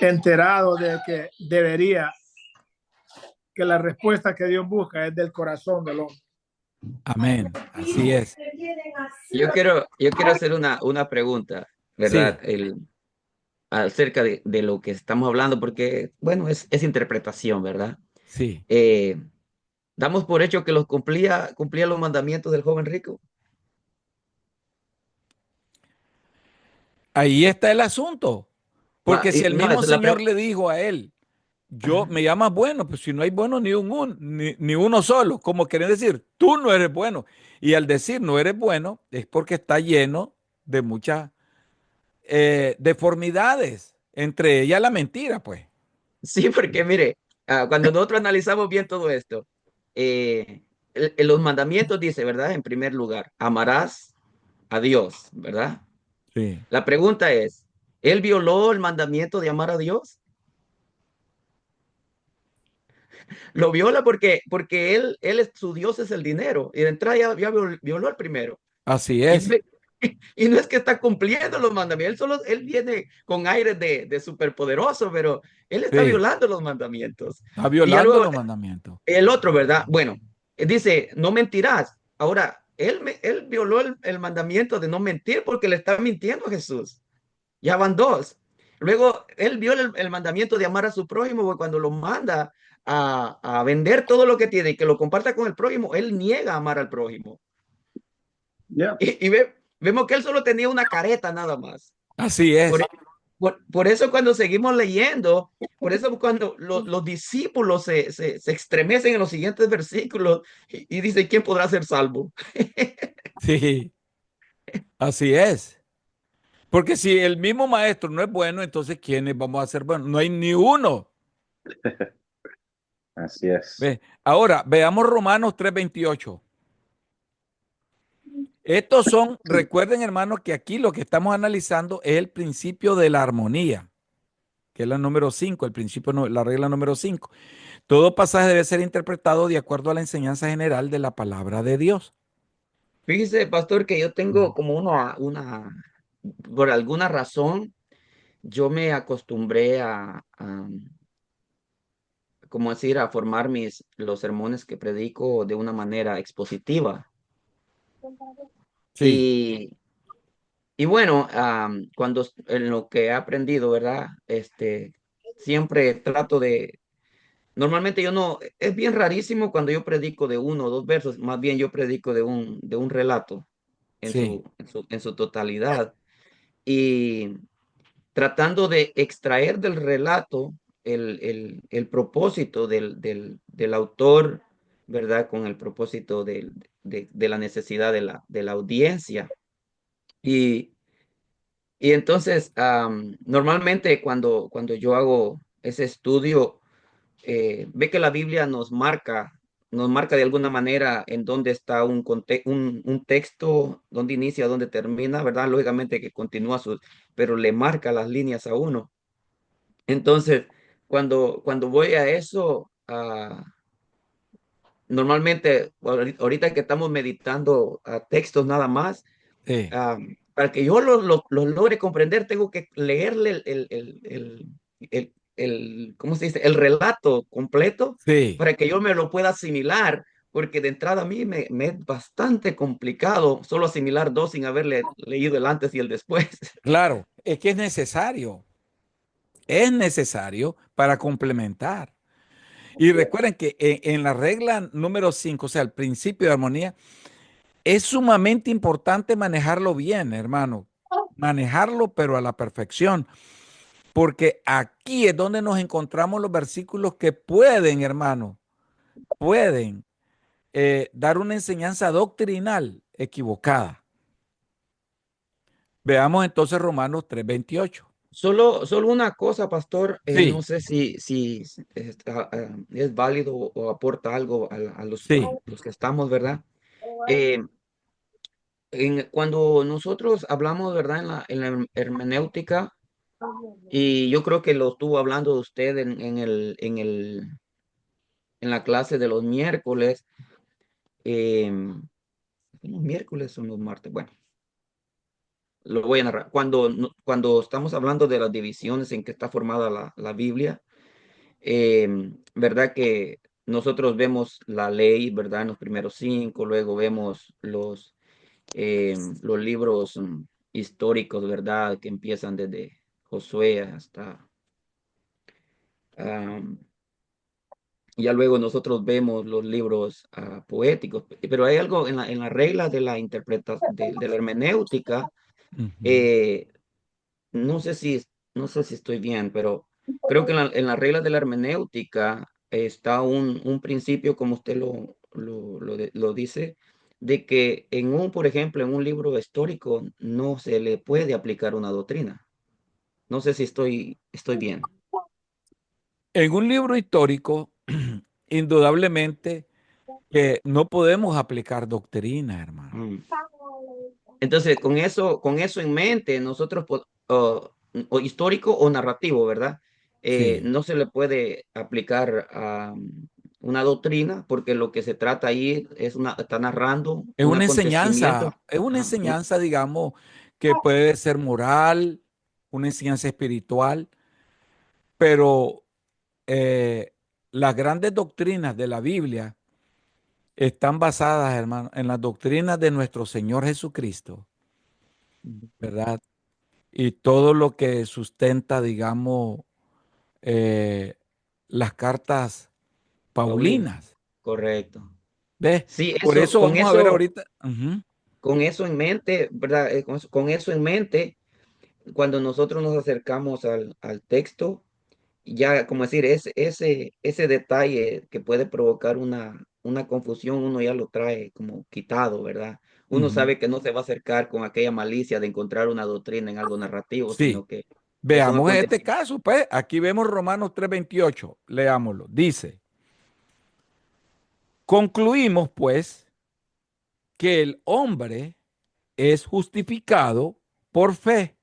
enterado de que debería, que la respuesta que Dios busca es del corazón del hombre. amén, así es. Yo quiero hacer una pregunta, ¿verdad? Sí, Acerca de lo que estamos hablando, porque, bueno, es interpretación, ¿verdad? sí. Eh, Damos por hecho que cumplía los mandamientos del joven rico. Ahí está el asunto. Porque si el No, mismo esa es la Señor pregunta. le dijo a él, yo me llamas bueno, pues si no hay bueno ni uno solo, como quieren decir, tú no eres bueno. Y al decir no eres bueno es porque está lleno de muchas deformidades, entre ellas la mentira, pues. Sí, porque mire, cuando nosotros analizamos bien todo esto, en los mandamientos dice, ¿verdad? En primer lugar, amarás a Dios, ¿verdad? Sí. La pregunta es, ¿él violó el mandamiento de amar a Dios? Lo viola porque su Dios es el dinero y de entrada ya violó el primero. Así Y no, es, y no es que está cumpliendo los mandamientos, él viene con aires de superpoderoso, pero él está sí, violando los mandamientos. está Y ya violando luego, los mandamientos. el otro, ¿verdad? Bueno, dice, no mentirás. Ahora, él violó el mandamiento de no mentir porque le está mintiendo a Jesús. Ya van dos. Luego, él viola el mandamiento de amar a su prójimo porque cuando lo manda a vender todo lo que tiene y que lo comparta con el prójimo, él niega amar al prójimo. Ya. Vemos que él solo tenía una careta nada más. Así Por, es. por eso cuando seguimos leyendo, por eso cuando los discípulos se estremecen en los siguientes versículos y dicen, ¿quién podrá ser salvo? Sí, así es. Porque si el mismo maestro no es bueno, entonces ¿quiénes vamos a ser buenos? No hay ni uno. Así es. ¿Ve? Ahora, veamos Romanos 3:28. Estos son, recuerden hermanos, que aquí lo que estamos analizando es el principio de la armonía, que es la número 5, el principio, la regla número 5. Todo pasaje debe ser interpretado de acuerdo a la enseñanza general de la palabra de Dios. Fíjese, pastor, que yo tengo como por alguna razón, yo me acostumbré como decir, a formar los sermones que predico de una manera expositiva. Sí, Y, y bueno, en lo que he aprendido, ¿verdad? Siempre trato normalmente yo no, es bien rarísimo cuando yo predico de uno o dos versos, más bien yo predico de un relato en sí, su totalidad. Y tratando de extraer del relato el propósito del autor, ¿verdad? Con el propósito de la necesidad de la audiencia. Y, y entonces, normalmente cuando yo hago ese estudio, ve que la Biblia nos marca de alguna manera en dónde está un texto, dónde inicia, dónde termina, ¿verdad? Lógicamente que continúa pero le marca las líneas a uno. Entonces, cuando voy a eso, normalmente, ahorita que estamos meditando a textos nada más, sí, ah, para que yo lo logre comprender, tengo que leerle ¿cómo se dice? El relato completo sí. para que yo me lo pueda asimilar, porque de entrada a mí me es bastante complicado solo asimilar dos sin haberle leído el antes y el después. Claro, es que es necesario para complementar. Y recuerden que en la regla número 5, o sea, el principio de armonía, es sumamente importante manejarlo bien, hermano. Manejarlo, pero a la perfección. Porque aquí es donde nos encontramos los versículos que pueden, hermano, pueden dar una enseñanza doctrinal equivocada. Veamos entonces Romanos 3:28. Solo una cosa, pastor, no Sí, sé si es válido o aporta algo a sí, los que estamos, ¿verdad? Eh, cuando nosotros hablamos, ¿verdad? En la hermenéutica, y yo creo que lo estuvo hablando usted en la clase de los miércoles, ¿son los miércoles o los martes? Bueno, lo voy a narrar. Cuando estamos hablando de las divisiones en que está formada la Biblia, ¿verdad? Que nosotros vemos la ley, ¿verdad? En los primeros cinco, luego vemos los libros históricos, ¿verdad? Que empiezan desde Josué hasta... am, ya luego nosotros vemos los libros poéticos, pero hay algo en la regla de la interpretación, de la hermenéutica, ujú, eh, no sé si, no sé si estoy bien, pero creo que en la regla de la hermenéutica está un principio, como usted lo dice, de que por ejemplo, en un libro histórico no se le puede aplicar una doctrina. No sé si estoy bien. En un libro histórico, indudablemente que no podemos aplicar doctrina, hermano. Mm. Entonces, con eso en mente, nosotros, o histórico o narrativo, ¿verdad? Sí. No se le puede aplicar a una doctrina porque lo que se trata ahí está narrando un acontecimiento. Es una Ajá, enseñanza, digamos, que puede ser moral, una enseñanza espiritual, pero las grandes doctrinas de la Biblia están basadas, hermano, en las doctrinas de nuestro Señor Jesucristo, ¿verdad? Y todo lo que sustenta, digamos, eh, las cartas Paulina, paulinas. correcto. ¿Ves? Sí, Por eso, eso vamos a ver ahorita. Ujú. con eso en mente, ¿verdad? Con eso en mente, cuando nosotros nos acercamos al texto, ya, como decir, ese detalle que puede provocar una confusión, uno ya lo trae como quitado, ¿verdad? Uno Ujú. sabe que no se va a acercar con aquella malicia de encontrar una doctrina en algo narrativo, Sí. sino que es un Veamos en este acontecimiento. caso, pues, aquí vemos Romanos 3:28, leámoslo. Dice, concluimos, pues, que el hombre es justificado por fe,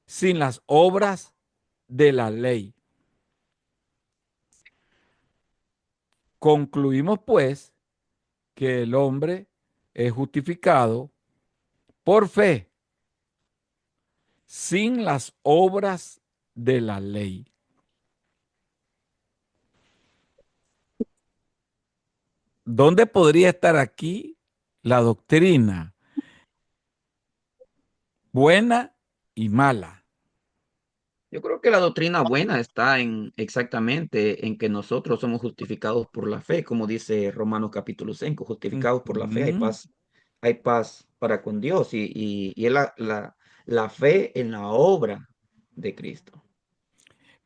sin las obras de la ley. Concluimos, pues, que el hombre es justificado por fe, sin las obras de la ley. ¿Dónde podría estar aquí la doctrina buena y mala? Yo creo que la doctrina buena está exactamente en que nosotros somos justificados por la fe, como dice Romanos capítulo 5, justificados por la fe, Ujú. hay paz para con Dios y es la fe en la obra de Cristo.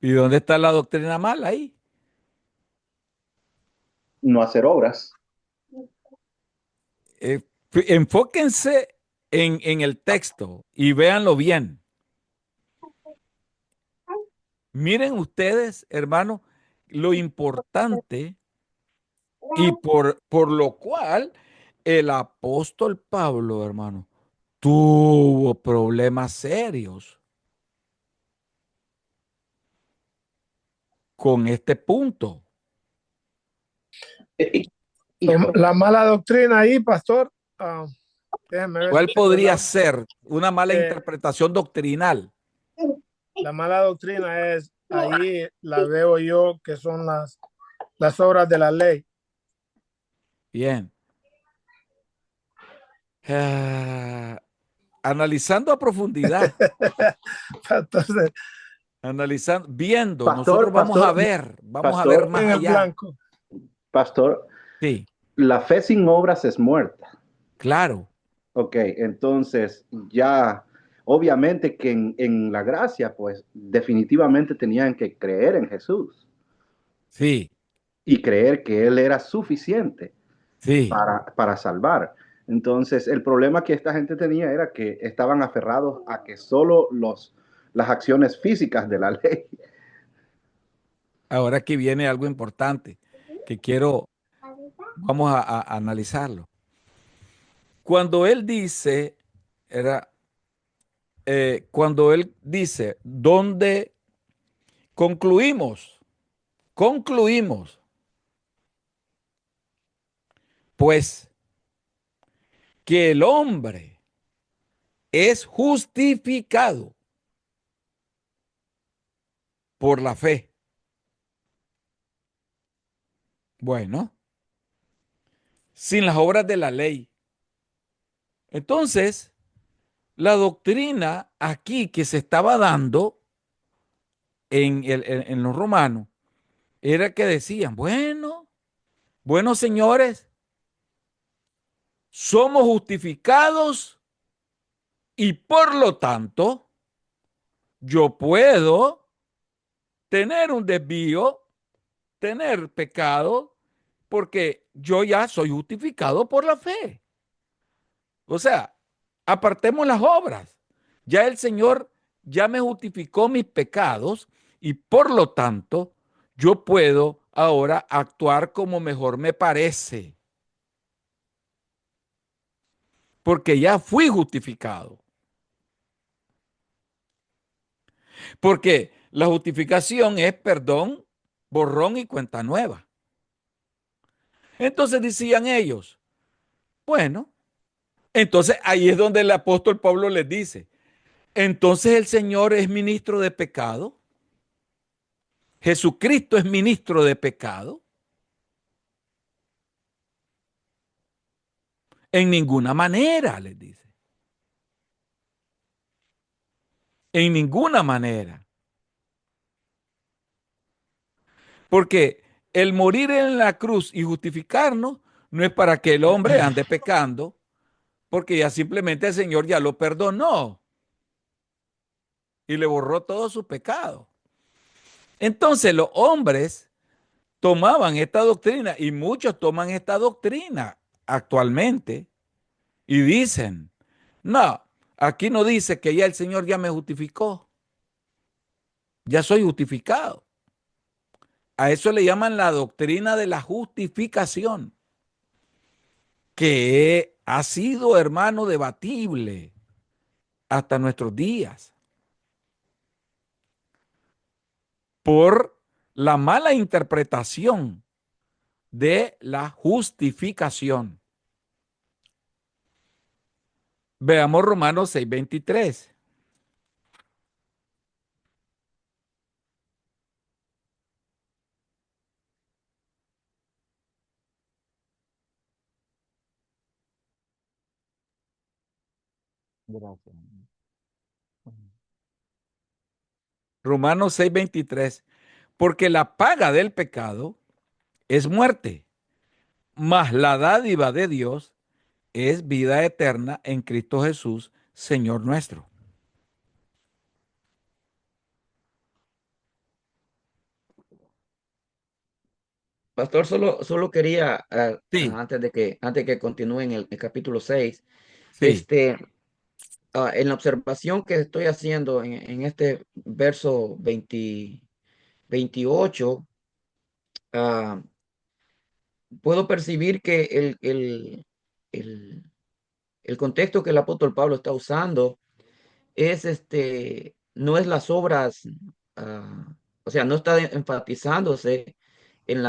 ¿Y dónde está la doctrina mala ahí? No hacer obras. Eh, Enfóquense en el texto y véanlo bien. Miren ustedes, hermanos, lo importante y por lo cual el apóstol Pablo, hermano, tuvo problemas serios con este punto. Eh, Hijo, La mala doctrina ahí, pastor. Déjenme ver si ¿Cuál tengo el podría audio. ser una mala Eh, interpretación doctrinal? la mala doctrina es, ahí la veo yo, que son las obras de la ley. Bien. Ah, analizando a profundidad, Entonces, viendo, nosotros pastor, pastor, vamos a ver pastor, más en el allá. blanco. pastor, Sí, la fe sin obras es muerta. claro, Ok, entonces ya, obviamente que en la gracia, pues definitivamente tenían que creer en Jesús sí, y creer que Él era suficiente sí. para salvar. Entonces, el problema que esta gente tenía era que estaban aferrados a que solo las acciones físicas de la ley. Ahora aquí viene algo importante que vamos a analizarlo. Cuando él dice, cuando él dice, ¿dónde concluimos? Concluimos, pues, que el hombre es justificado por la fe. Bueno, sin las obras de la ley. Entonces, la doctrina aquí que se estaba dando en los romanos era que decían, bueno, señores, somos justificados y por lo tanto yo puedo tener un desvío, tener pecado, porque yo ya soy justificado por la fe. O sea, apartemos las obras. Ya el Señor ya me justificó mis pecados y por lo tanto yo puedo ahora actuar como mejor me parece, porque ya fui justificado. Porque la justificación es perdón, borrón y cuenta nueva. Entonces decían ellos, bueno, entonces ahí es donde el apóstol Pablo les dice, entonces el Señor es ministro de pecado. Jesucristo es ministro de pecado. En ninguna manera, les dice. En ninguna manera. Porque el morir en la cruz y justificarnos no es para que el hombre ande pecando, porque ya simplemente el Señor ya lo perdonó y le borró todo su pecado. Entonces los hombres tomaban esta doctrina y muchos toman esta doctrina actualmente y dicen, no, aquí no dice que ya el Señor ya me justificó, ya soy justificado. A eso le llaman la doctrina de la justificación, que ha sido, hermano, debatible hasta nuestros días por la mala interpretación de la justificación. Veamos Romanos 6:23. Gracias. Romanos 6:23. Porque la paga del pecado es muerte, mas la dádiva de Dios es vida eterna en Cristo Jesús, Señor nuestro. Pastor, solo quería, Sí, antes de que continúe en el capítulo 6, sí. en la observación que estoy haciendo en este verso 28, ah, puedo percibir que el, el contexto que el apóstol Pablo está usando es no es las obras, ah, o sea, no está enfatizándose en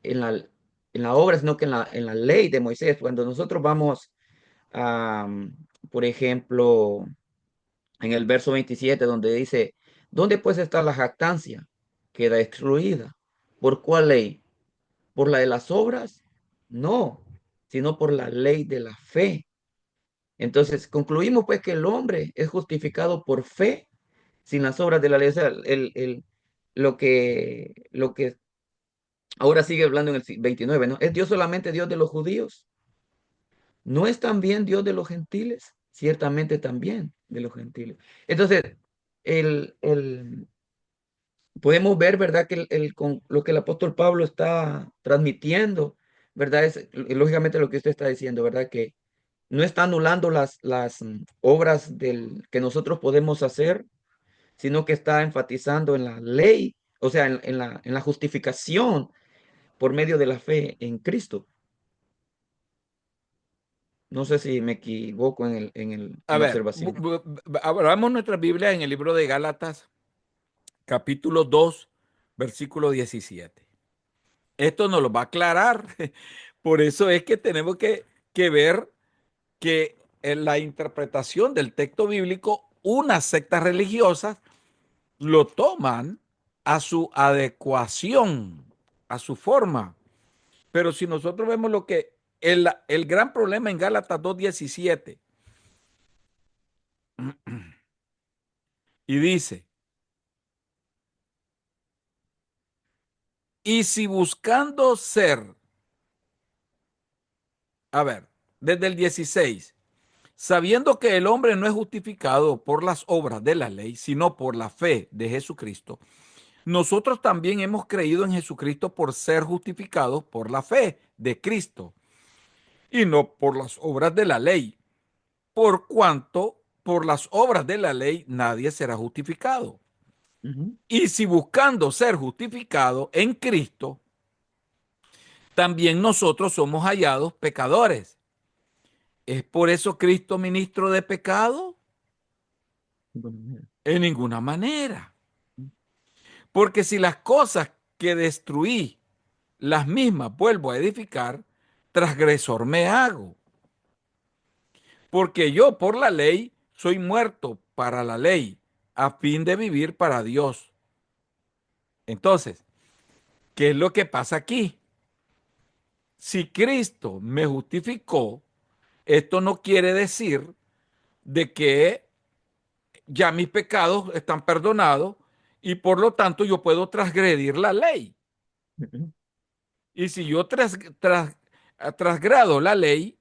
en la, en la obra, sino que en la ley de Moisés. Cuando nosotros vamos a, por ejemplo, en el verso 27, donde dice, ¿dónde pues está la jactancia? Queda excluida. ¿Por cuál ley? ¿Por la de las obras? No, sino por la ley de la fe. Entonces, concluimos pues que el hombre es justificado por fe sin las obras de la ley. O sea, lo que ahora sigue hablando en el 29, ¿no? ¿Es Dios solamente Dios de los judíos? ¿No es también Dios de los gentiles? Ciertamente también de los gentiles. Entonces, el, el, podemos ver, ¿verdad? Que con lo que el apóstol Pablo está transmitiendo, ¿verdad? Es lógicamente lo que usted está diciendo, ¿verdad? Que no está anulando las obras que nosotros podemos hacer, sino que está enfatizando en la ley, o sea, en la justificación por medio de la fe en Cristo. No sé si me equivoco A en la ver, observación. abramos nuestra Biblia en el libro de Gálatas, capítulo 2, versículo 17. Esto nos lo va a aclarar. Por eso es que tenemos que ver que en la interpretación del texto bíblico, unas sectas religiosas lo toman a su adecuación, a su forma. Pero si nosotros vemos lo que el gran problema en Gálatas 2:17 y dice, y si buscando ser, a ver, desde el 16, sabiendo que el hombre no es justificado por las obras de la ley, sino por la fe de Jesucristo, nosotros también hemos creído en Jesucristo por ser justificados por la fe de Cristo y no por las obras de la ley, por cuanto por las obras de la ley nadie será justificado. Y si buscando ser justificado en Cristo, también nosotros somos hallados pecadores. ¿Es por eso Cristo ministro de pecado? En ninguna manera. Porque si las cosas que destruí, las mismas vuelvo a edificar, transgresor me hago. Porque yo por la ley soy muerto para la ley, a fin de vivir para Dios. Entonces, ¿qué es lo que pasa aquí? Si Cristo me justificó, esto no quiere decir de que ya mis pecados están perdonados y por lo tanto yo puedo transgredir la ley. Y si yo transgrado la ley,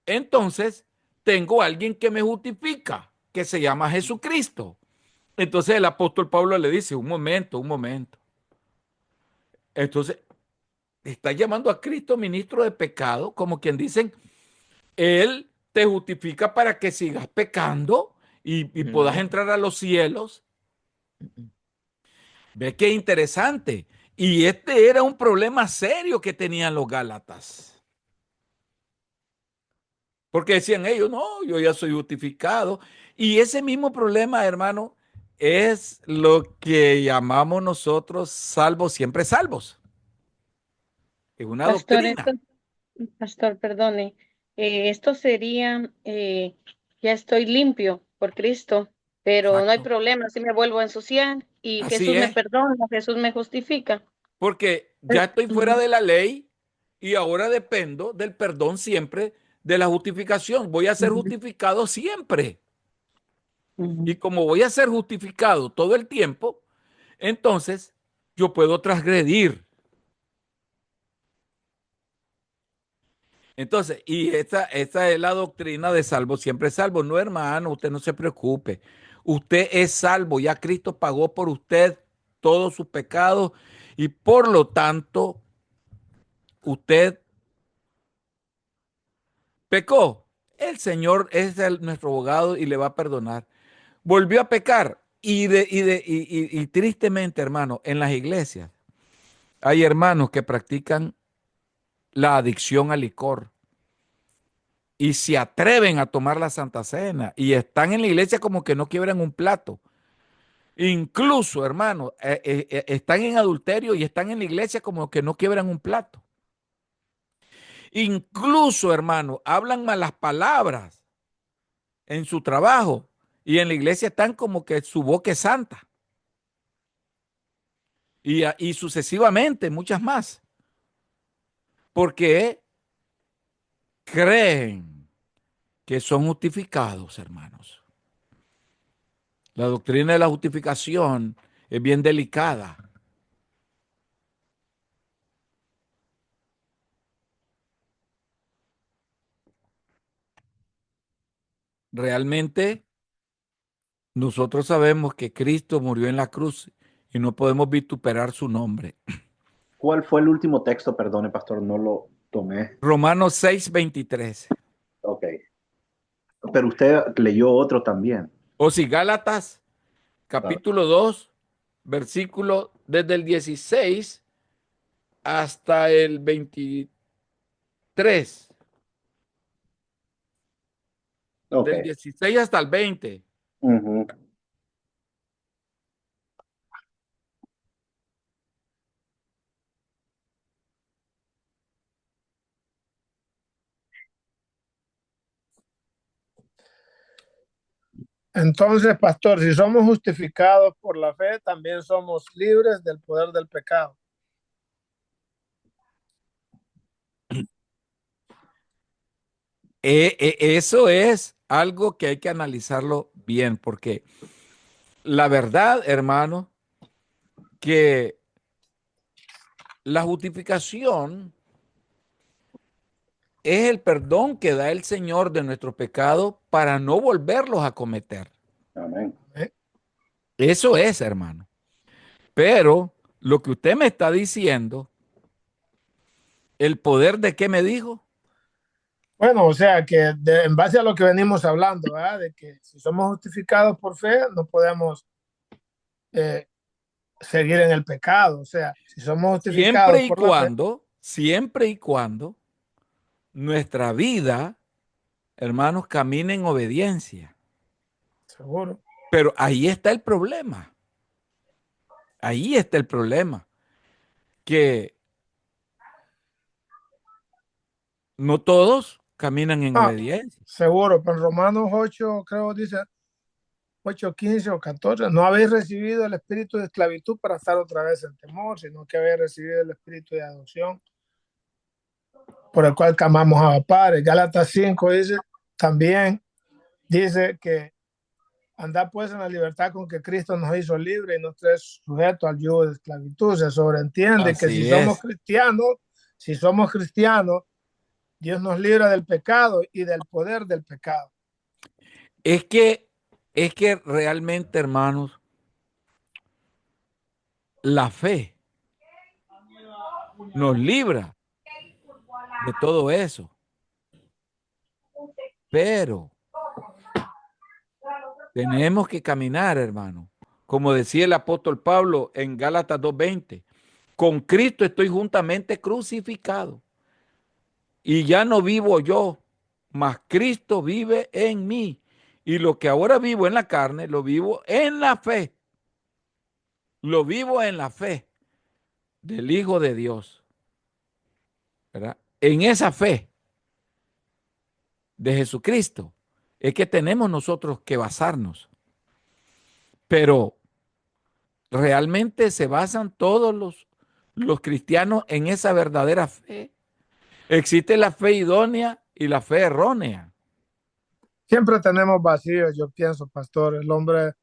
entonces tengo a alguien que me justifica, que se llama Jesucristo. Entonces el apóstol Pablo le dice, un momento, un momento. Entonces, está llamando a Cristo ministro de pecado, como quien dicen, Él te justifica para que sigas pecando y puedas entrar a los cielos. Ve qué interesante. Y este era un problema serio que tenían los Gálatas. Porque decían ellos, no, yo ya soy justificado. Y ese mismo problema, hermano, es lo que llamamos nosotros salvos, siempre salvos. Es una Pastor, doctrina. pastor, perdone, esto sería, ya estoy limpio por Cristo, pero no hay Exacto. problema si me vuelvo a ensuciar y Así Jesús me es. perdona, Jesús me justifica. Porque ya estoy fuera de la ley y ahora dependo del perdón siempre, de la justificación. Voy a ser justificado siempre. Y como voy a ser justificado todo el tiempo, entonces yo puedo transgredir. Entonces, y esta es la doctrina de salvo, siempre salvo. No, hermano, usted no se preocupe. Usted es salvo, ya Cristo pagó por usted todos sus pecados y por lo tanto, usted pecó. El Señor es nuestro abogado y le va a perdonar. Volvió a pecar y tristemente, hermano, en las iglesias hay hermanos que practican la adicción al licor y se atreven a tomar la Santa Cena y están en la iglesia como que no quiebran un plato. Incluso, hermano, están en adulterio y están en la iglesia como que no quiebran un plato. Incluso, hermano, hablan malas palabras en su trabajo y en la iglesia están como que su boca es santa. Y sucesivamente, muchas más. Porque creen que son justificados, hermanos. La doctrina de la justificación es bien delicada. Realmente nosotros sabemos que Cristo murió en la cruz y no podemos vituperar su nombre. ¿Cuál fue el último texto? Perdone, pastor, no lo tomé. Romanos 6:23. Ok. Pero usted leyó otro también. O si Gálatas, Claro. capítulo 2, versículo desde el 16 hasta el 23. Ok. Del 16 hasta el 20. Ujú. Entonces, pastor, si somos justificados por la fe, también somos libres del poder del pecado. Eso es algo que hay que analizarlo bien, porque la verdad, hermano, que la justificación es el perdón que da el Señor de nuestros pecados para no volverlos a cometer. Amén. Eso es, hermano. Pero lo que usted me está diciendo, ¿el poder de qué me dijo? Bueno, o sea que en base a lo que venimos hablando, ¿verdad? De que si somos justificados por fe, no podemos eh, seguir en el pecado. O sea, si somos justificados por la fe, Siempre y cuando nuestra vida, hermanos, camine en obediencia. seguro. Pero ahí está el problema. Ahí está el problema. Que no todos caminan en Ah, obediencia. seguro, pero en Romanos 8, creo, dice 8, 15 o 14, no habéis recibido el espíritu de esclavitud para estar otra vez en temor, sino que habéis recibido el espíritu de adopción, por el cual clamamos a Padre. Gálatas 5 dice, también dice que andad pues en la libertad con que Cristo nos hizo libre y no estés sujeto al yugo de esclavitud. Se sobreentiende que Así es. si somos cristianos, Dios nos libra del pecado y del poder del pecado. Es que, es que realmente, hermanos, la fe nos libra de todo eso. Pero tenemos que caminar, hermano. Como decía el apóstol Pablo en Gálatas 2:20, con Cristo estoy juntamente crucificado. Y ya no vivo yo, mas Cristo vive en mí. Y lo que ahora vivo en la carne, lo vivo en la fe. Lo vivo en la fe del Hijo de Dios, ¿verdad? En esa fe de Jesucristo es que tenemos nosotros que basarnos. Pero realmente se basan todos los cristianos en esa verdadera fe. Existe la fe idónea y la fe errónea. Siempre tenemos vacíos, yo pienso, pastor. El hombre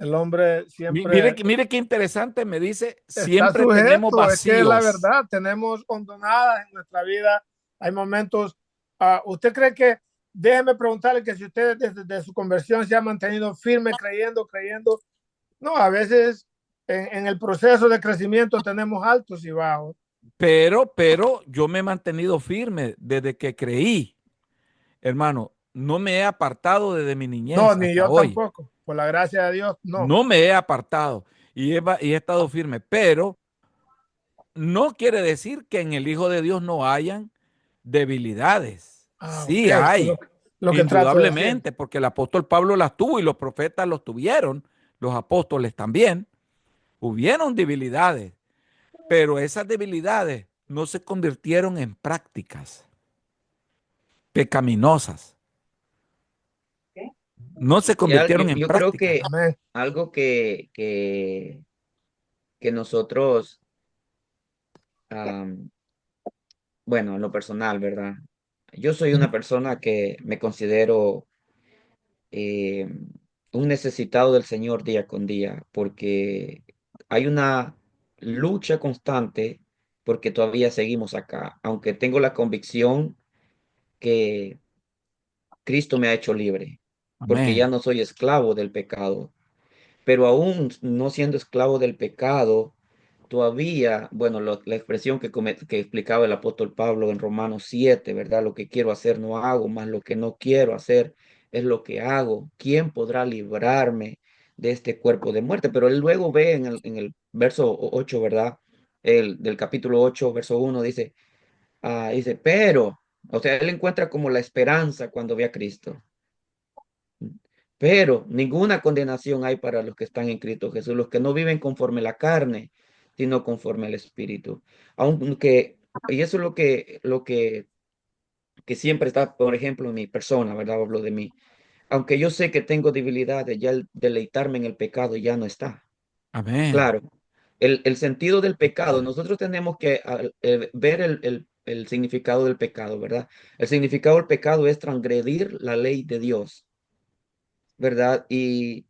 Mire, siempre mire qué interesante, me dice, está siempre tenemos sujeto, es que es la vacíos. verdad, tenemos hondonadas en nuestra vida, hay momentos, ¿usted cree que, déjeme preguntarle que si usted desde su conversión se ha mantenido firme, creyendo, no, a veces en el proceso de crecimiento tenemos altos y bajos. Pero yo me he mantenido firme desde que creí, hermano, no me he apartado desde mi No, niñez ni hasta yo hoy. tampoco, por la gracia de Dios, no. No me he apartado y he estado firme, pero no quiere decir que en el Hijo de Dios no hayan debilidades. Ok, Sí eso es hay, lo que trato de decir. indudablemente, porque el apóstol Pablo las tuvo y los profetas los tuvieron, los apóstoles también. Hubieron debilidades, pero esas debilidades no se convirtieron en prácticas pecaminosas. No se convirtieron en Yo creo prácticas. que Amén. algo que nosotros, bueno, en lo personal, ¿verdad? Yo soy una persona que me considero eh, un necesitado del Señor día con día, porque hay una lucha constante porque todavía seguimos acá, aunque tengo la convicción que Cristo me ha hecho libre, porque ya Amén. no soy esclavo del pecado, pero aún no siendo esclavo del pecado, todavía, bueno, la expresión que explicaba el apóstol Pablo en Romanos 7, ¿verdad? Lo que quiero hacer no hago, más lo que no quiero hacer es lo que hago. ¿Quién podrá librarme de este cuerpo de muerte? Pero él luego ve en el verso 8, ¿verdad? Del capítulo 8, verso 1, dice, pero, o sea, él encuentra como la esperanza cuando ve a Cristo. Pero ninguna condenación hay para los que están en Cristo Jesús, los que no viven conforme la carne, sino conforme al Espíritu. Aunque, y eso es que siempre está, por ejemplo, en mi persona, ¿verdad? Hablo de mí. Aunque yo sé que tengo debilidades, ya el deleitarme en el pecado ya no está. Amén. Claro, el sentido del pecado, nosotros tenemos que ver el significado del pecado, ¿verdad? El significado del pecado es transgredir la ley de Dios, ¿verdad? Y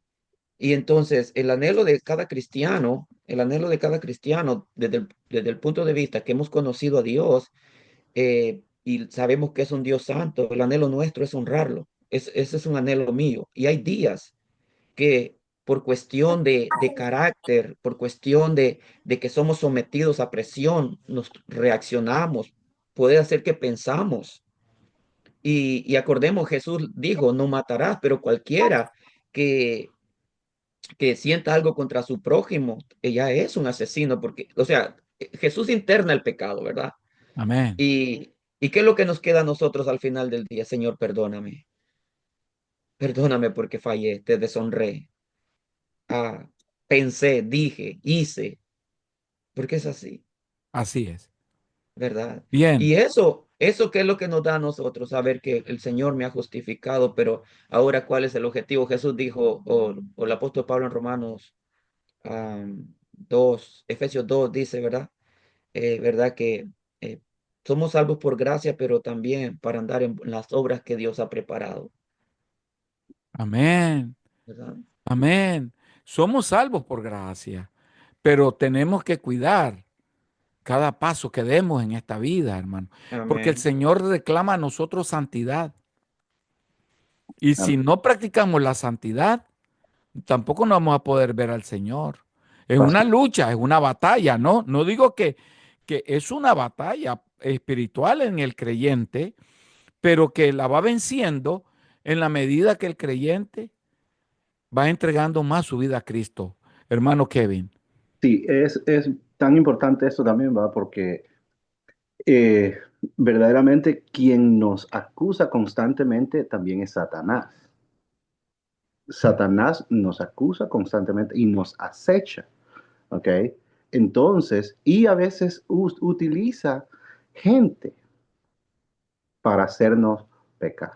entonces el anhelo de cada cristiano, desde el punto de vista que hemos conocido a Dios y sabemos que es un Dios santo, el anhelo nuestro es honrarlo. Ese es un anhelo mío. Y hay días que por cuestión de carácter, por cuestión de que somos sometidos a presión, nos reaccionamos, puede hacer que pensamos. Y acordemos, Jesús dijo, no matarás, pero cualquiera que, que sienta algo contra su prójimo, ella es un asesino, porque, o sea, Jesús interna el pecado, ¿verdad? Amén. ¿Y qué es lo que nos queda a nosotros al final del día? Señor, perdóname. Perdóname porque fallé, te deshonré. Ah, pensé, dije, hice, porque es así, Así es. ¿verdad? Bien. Y eso qué es lo que nos da a nosotros, saber que el Señor me ha justificado, pero ahora, ¿cuál es el objetivo? Jesús dijo, o el apóstol Pablo en Romanos 2, Efesios 2 dice, ¿verdad? ¿Verdad? Que eh, somos salvos por gracia, pero también para andar en las obras que Dios ha preparado, Amén. ¿verdad? Amén. Somos salvos por gracia, pero tenemos que cuidar cada paso que demos en esta vida, hermano, porque el Amén. Señor reclama a nosotros santidad. Y si Amén. no practicamos la santidad, tampoco nos vamos a poder ver al Señor. Es una Pastor. lucha, es una batalla, ¿no? No digo que es una batalla espiritual en el creyente, pero que la va venciendo en la medida que el creyente va entregando más su vida a Cristo. Hermano Kevin. Sí, es tan importante esto también, ¿va? Porque eh, verdaderamente quien nos acusa constantemente también es Satanás. Satanás nos acusa constantemente y nos acecha, ¿ok? Entonces, y a veces utiliza gente para hacernos pecar,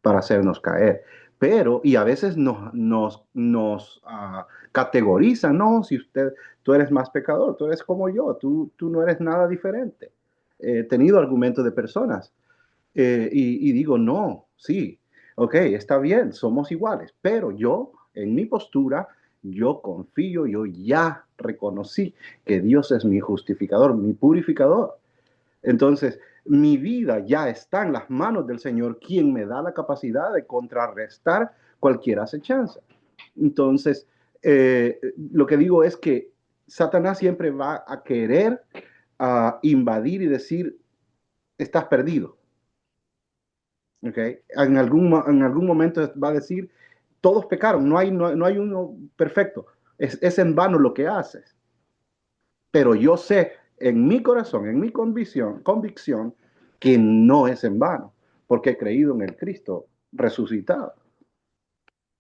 para hacernos caer. Pero, y a veces nos categorizan, no, si tú eres más pecador, tú eres como yo, tú no eres nada diferente. He tenido argumentos de personas y digo, no, sí, ok, está bien, somos iguales, pero yo, en mi postura, yo confío, yo ya reconocí que Dios es mi justificador, mi purificador. Entonces, mi vida ya está en las manos del Señor, quien me da la capacidad de contrarrestar cualquier acechanza. Entonces, lo que digo es que Satanás siempre va a querer invadir y decir, estás perdido. ¿Okay? En algún momento va a decir, todos pecaron, no hay uno perfecto. Es en vano lo que haces. Pero yo sé en mi corazón, en mi convicción, que no es en vano, porque he creído en el Cristo resucitado.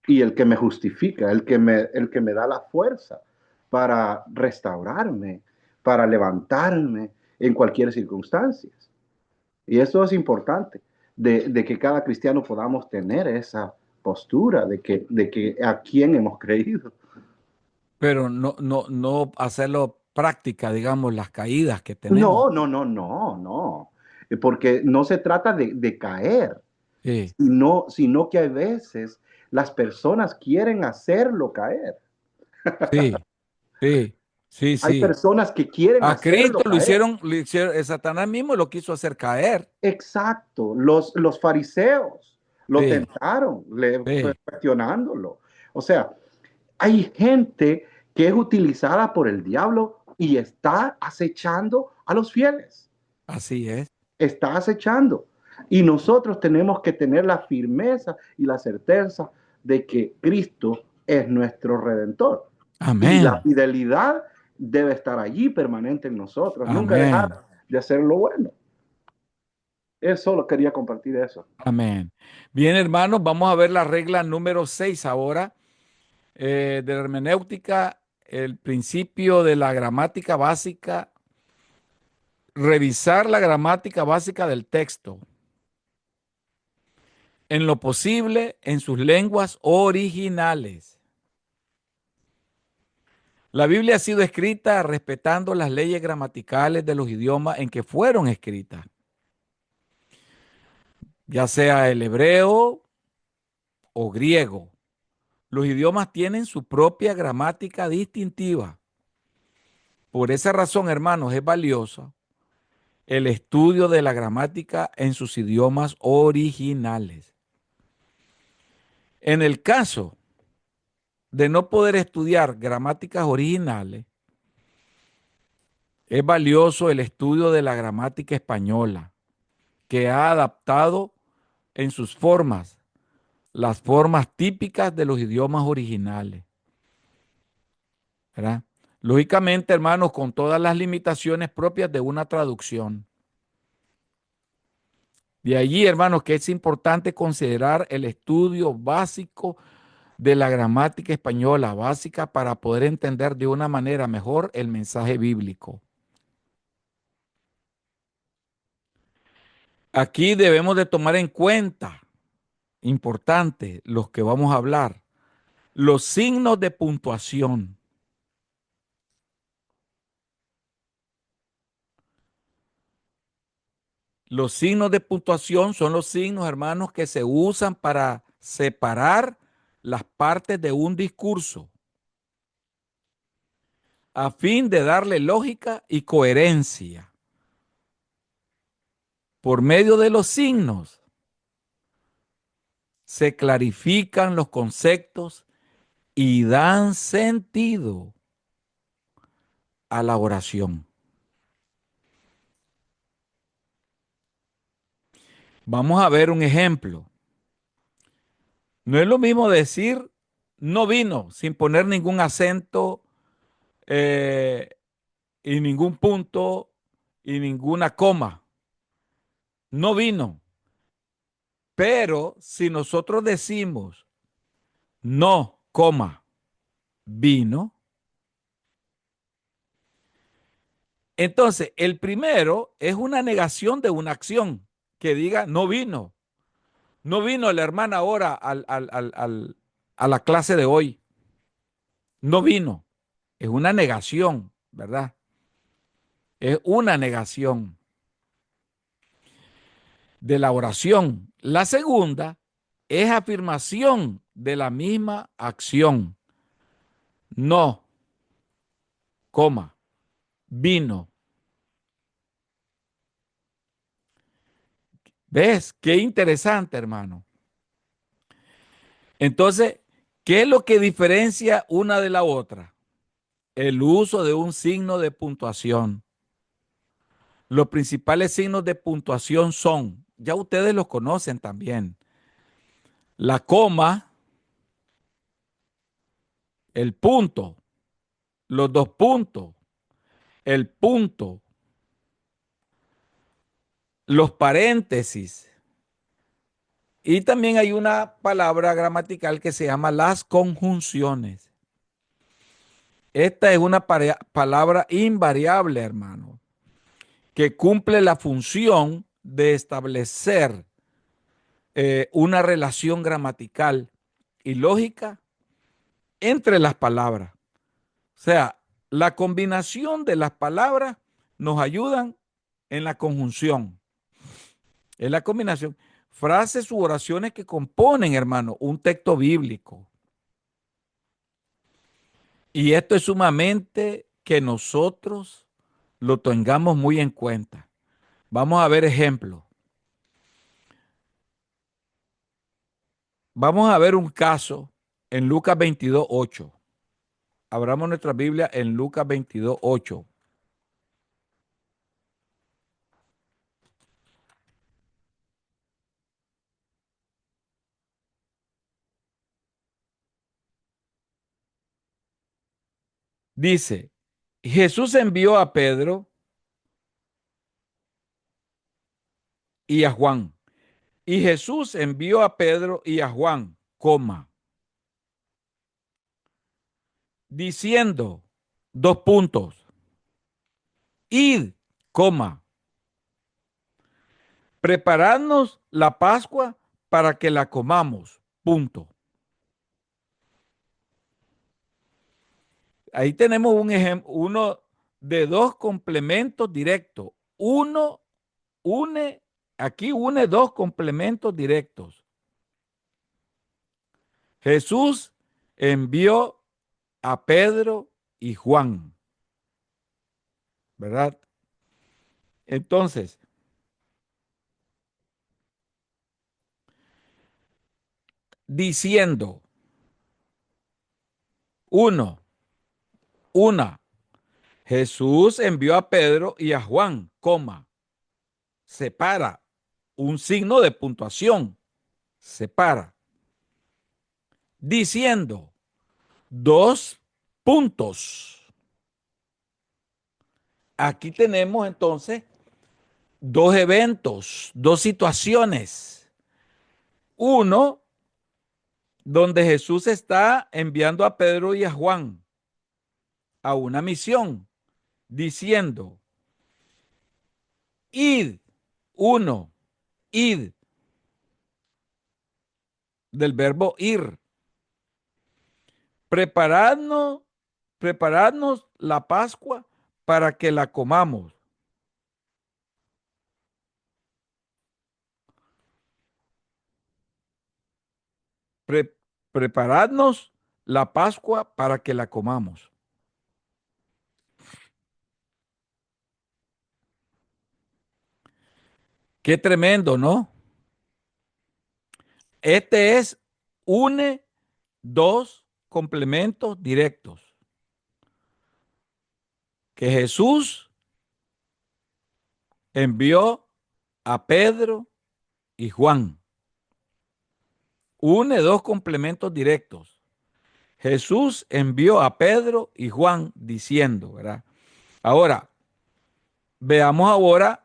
Y el que me justifica, el que me da la fuerza para restaurarme, para levantarme en cualquier circunstancia. Y eso es importante, de que cada cristiano podamos tener esa postura de que a quién hemos creído. Pero no hacerlo práctica, digamos, las caídas que tenemos. No, no, no, no, no. Porque no se trata de caer, Sí, sino que a veces las personas quieren hacerlo caer. sí, sí, sí, Hay sí. personas que quieren A hacerlo Cristo caer. lo hicieron, Satanás mismo lo quiso hacer caer. Exacto. Los fariseos lo Sí, tentaron, sí, cuestionándolo. O sea, hay gente que es utilizada por el diablo y está acechando a los fieles. así es. Está acechando. Y nosotros tenemos que tener la firmeza y la certeza de que Cristo es nuestro redentor. Y la Amén, fidelidad debe estar allí permanente en nosotros. Nunca amén, dejar de hacer lo bueno. Eso lo quería compartir eso. amén. Bien, hermanos, vamos a ver la regla número 6 ahora de la hermenéutica, el principio de la gramática básica, revisar la gramática básica del texto, en lo posible en sus lenguas originales. La Biblia ha sido escrita respetando las leyes gramaticales de los idiomas en que fueron escritas, ya sea el hebreo o griego. Los idiomas tienen su propia gramática distintiva. Por esa razón, hermanos, es valioso el estudio de la gramática en sus idiomas originales. En el caso de no poder estudiar gramáticas originales, es valioso el estudio de la gramática española, que ha adaptado en sus formas las formas típicas de los idiomas originales, ¿verdad? Lógicamente, hermanos, con todas las limitaciones propias de una traducción. De allí, hermanos, que es importante considerar el estudio básico de la gramática española, básica para poder entender de una manera mejor el mensaje bíblico. Aquí debemos de tomar en cuenta, importante, los que vamos a hablar, los signos de puntuación. Los signos de puntuación son los signos, hermanos, que se usan para separar las partes de un discurso a fin de darle lógica y coherencia. Por medio de los signos se clarifican los conceptos y dan sentido a la oración. Vamos a ver un ejemplo. No es lo mismo decir no vino sin poner ningún acento eh, y ningún punto y ninguna coma. No vino. Pero si nosotros decimos no, coma, vino, entonces el primero es una negación de una acción que diga no vino. No vino la hermana ahora a la clase de hoy. No vino. Es una negación, ¿verdad? Es una negación de la oración. La segunda es afirmación de la misma acción. No, coma, vino. ¿Ves? Qué interesante, hermano. Entonces, ¿qué es lo que diferencia una de la otra? El uso de un signo de puntuación. Los principales signos de puntuación son, ya ustedes los conocen también, la coma, el punto, los dos puntos, el punto, los paréntesis. Y también hay una palabra gramatical que se llama las conjunciones. Esta es una palabra invariable, hermano, que cumple la función de establecer una relación gramatical y lógica entre las palabras. O sea, la combinación de las palabras nos ayudan en la conjunción. Es la combinación. Frases u oraciones que componen, hermano, un texto bíblico. Y esto es sumamente que nosotros lo tengamos muy en cuenta. Vamos a ver ejemplos. Vamos a ver un caso en Lucas 22:8. Abramos nuestra Biblia en Lucas 22:8. Dice, Jesús envió a Pedro y a Juan. Y Jesús envió a Pedro y a Juan, coma, diciendo, dos puntos, id, coma, prepararnos la Pascua para que la comamos, punto. Ahí tenemos un ejemplo, uno de dos complementos directos. Uno aquí une dos complementos directos. Jesús envió a Pedro y Juan, ¿verdad? Entonces, diciendo, Uno, una. Jesús envió a Pedro y a Juan, coma, separa, un signo de puntuación, separa, diciendo, dos puntos. Aquí tenemos entonces dos eventos, dos situaciones. Uno, donde Jesús está enviando a Pedro y a Juan a una misión, diciendo, id, uno, id, del verbo ir, preparadnos, preparadnos la Pascua para que la comamos. Pre- preparadnos la Pascua para que la comamos. Qué tremendo, ¿no? Este es une dos complementos directos. Que Jesús envió a Pedro y Juan. Une dos complementos directos. Jesús envió a Pedro y Juan diciendo, ¿verdad? Ahora, veamos ahora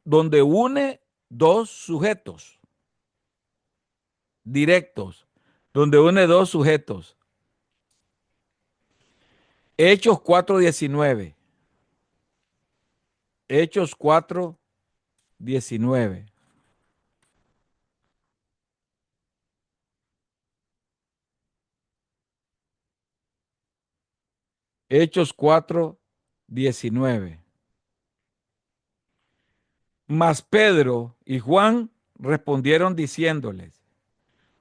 donde une dos sujetos directos, donde une dos sujetos. Hechos 4:19. Hechos 4:19. Hechos 4:19. Mas Pedro y Juan respondieron diciéndoles,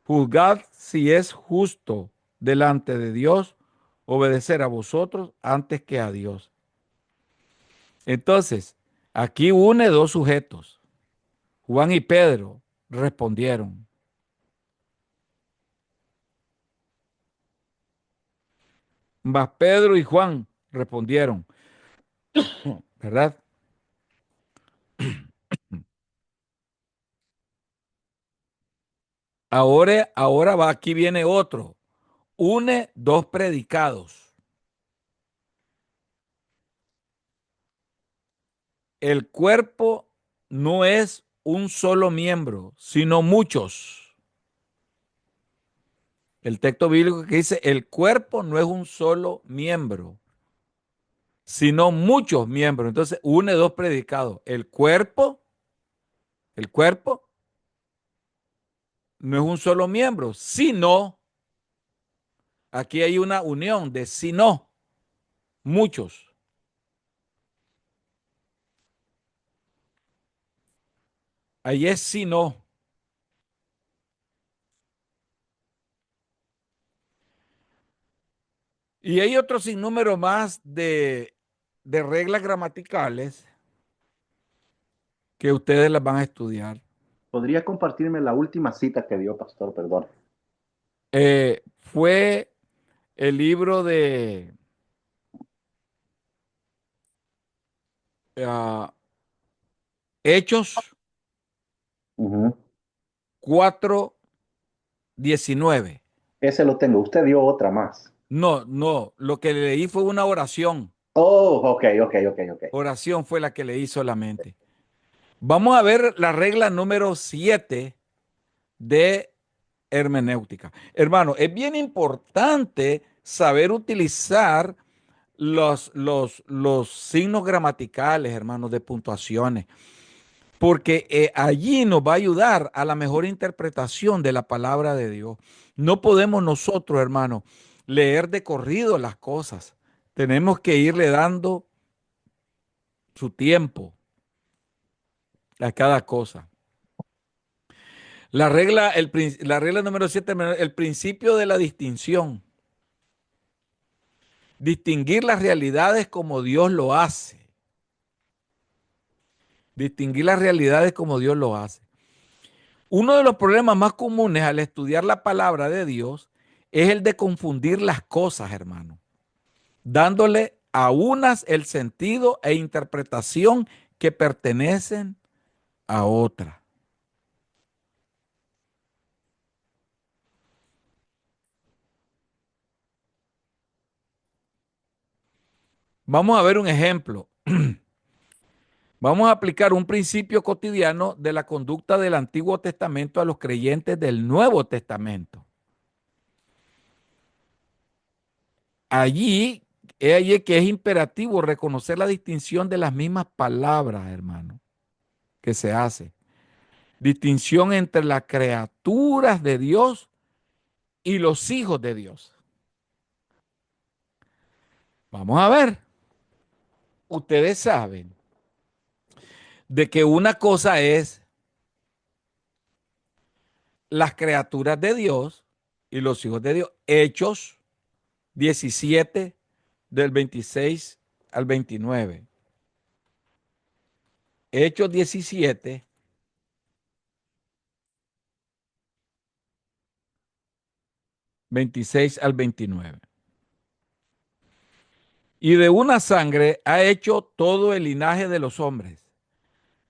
juzgad si es justo delante de Dios obedecer a vosotros antes que a Dios. Entonces, aquí une dos sujetos. Juan y Pedro respondieron. Mas Pedro y Juan respondieron, ¿verdad? Ahora va, aquí viene otro. Une dos predicados. El cuerpo no es un solo miembro, sino muchos. El texto bíblico que dice, el cuerpo no es un solo miembro, sino muchos miembros. Entonces, une dos predicados. El cuerpo no es un solo miembro, sino, aquí hay una unión de sino, muchos. Ahí es sino. Y hay otro sinnúmero más de reglas gramaticales que ustedes las van a estudiar. ¿Podría compartirme la última cita que dio, pastor? Perdón. Fue el libro de ah, Hechos Ujú. 4:19. Ese lo tengo. Usted dio otra más. No, no, lo que leí fue una oración. Oh, ok, ok, ok, ok. Oración fue la que leí solamente. Vamos a ver la regla número 7 de hermenéutica. Hermano, es bien importante saber utilizar los signos gramaticales, hermanos, de puntuaciones, porque allí nos va a ayudar a la mejor interpretación de la palabra de Dios. No podemos nosotros, hermanos, leer de corrido las cosas. Tenemos que irle dando su tiempo a cada cosa. La regla número 7, el principio de la distinción. Distinguir las realidades como Dios lo hace. Distinguir las realidades como Dios lo hace. Uno de los problemas más comunes al estudiar la palabra de Dios es el de confundir las cosas, hermano, dándole a unas el sentido e interpretación que pertenecen a otras. Vamos a ver un ejemplo. Vamos a aplicar un principio cotidiano de la conducta del Antiguo Testamento a los creyentes del Nuevo Testamento. Allí es que es imperativo reconocer la distinción de las mismas palabras, hermano, que se hace. Distinción entre las criaturas de Dios y los hijos de Dios. Vamos a ver. Ustedes saben de que una cosa es las criaturas de Dios y los hijos de Dios. Hechos 17 del 26 al 29. Hechos 17, 26 al 29. Y de una sangre ha hecho todo el linaje de los hombres,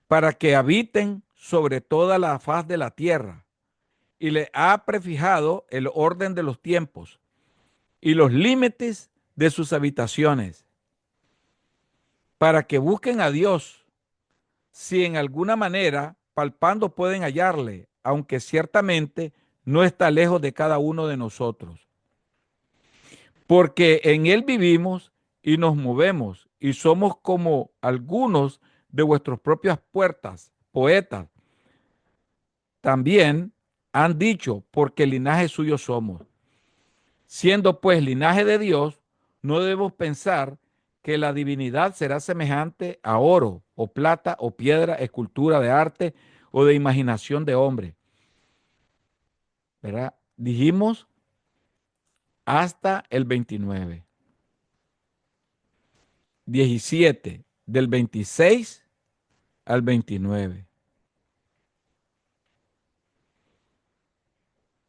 para que habiten sobre toda la faz de la tierra, y le ha prefijado el orden de los tiempos y los límites de sus habitaciones, para que busquen a Dios, si en alguna manera palpando pueden hallarle, aunque ciertamente no está lejos de cada uno de nosotros. Porque en él vivimos y nos movemos, y somos como algunos de vuestras propias poetas. También han dicho, porque linaje suyo somos. Siendo pues linaje de Dios, no debemos pensar que la divinidad será semejante a oro o plata o piedra, escultura de arte o de imaginación de hombre. ¿Verdad? Dijimos hasta el 29. 17 del 26 al 29.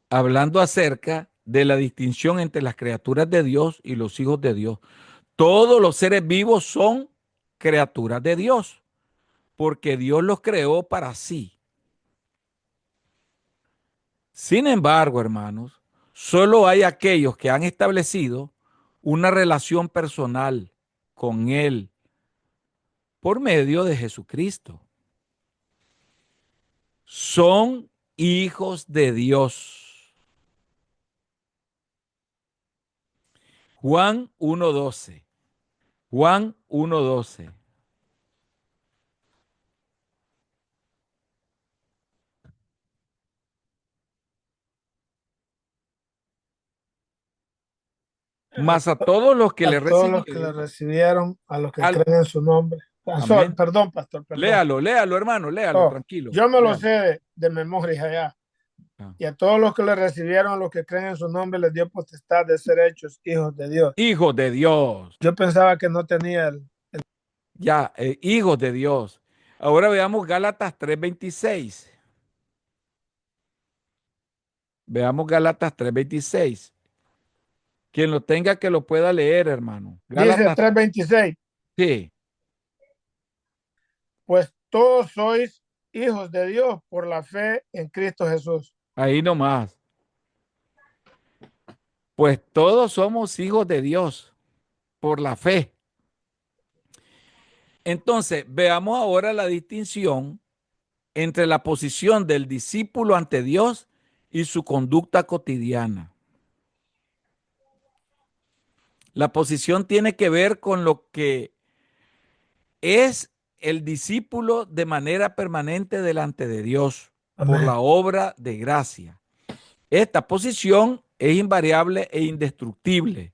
Hablando acerca de la distinción entre las criaturas de Dios y los hijos de Dios. Todos los seres vivos son criaturas de Dios, porque Dios los creó para sí. Sin embargo, hermanos, solo hay aquellos que han establecido una relación personal con Él por medio de Jesucristo. Son hijos de Dios. Juan 1:12. Juan 1:12. Mas a todos los que A le todos los que le recibieron, recibieron, a los que al, creen en su nombre. amén. Perdón, pastor, perdón. Léalo, hermano, léalo, Oh, tranquilo. yo me lo Léalo. sé de memoria ya. Ah. Y a todos los que le recibieron, a los que creen en su nombre, les dio potestad de ser hechos hijos de Dios. Hijos de Dios. Yo pensaba que no tenía Ya, hijos de Dios. Ahora veamos Gálatas 3:26. Veamos Gálatas 3:26. Quien lo tenga que lo pueda leer, hermano. Dice Gálatas, 3:26, sí, pues todos sois hijos de Dios por la fe en Cristo Jesús. ahí nomás. Pues todos somos hijos de Dios por la fe. Entonces, veamos ahora la distinción entre la posición del discípulo ante Dios y su conducta cotidiana. La posición tiene que ver con lo que es el discípulo de manera permanente delante de Dios por Amén. la obra de gracia. Esta posición es invariable e indestructible.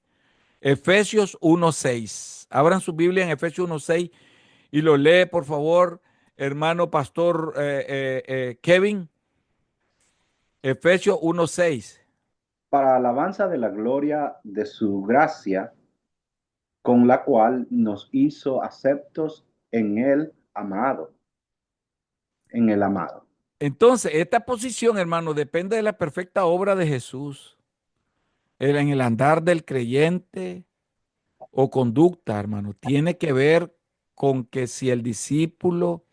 Efesios 1:6. Abran su Biblia en Efesios 1:6 y lo lee, por favor, hermano pastor Kevin. Efesios 1:6. Para alabanza de la gloria de su gracia, con la cual nos hizo aceptos en el amado. En el amado. Entonces, esta posición, hermano, depende de la perfecta obra de Jesús. en el andar del creyente o conducta, hermano, tiene que ver con que si el discípulo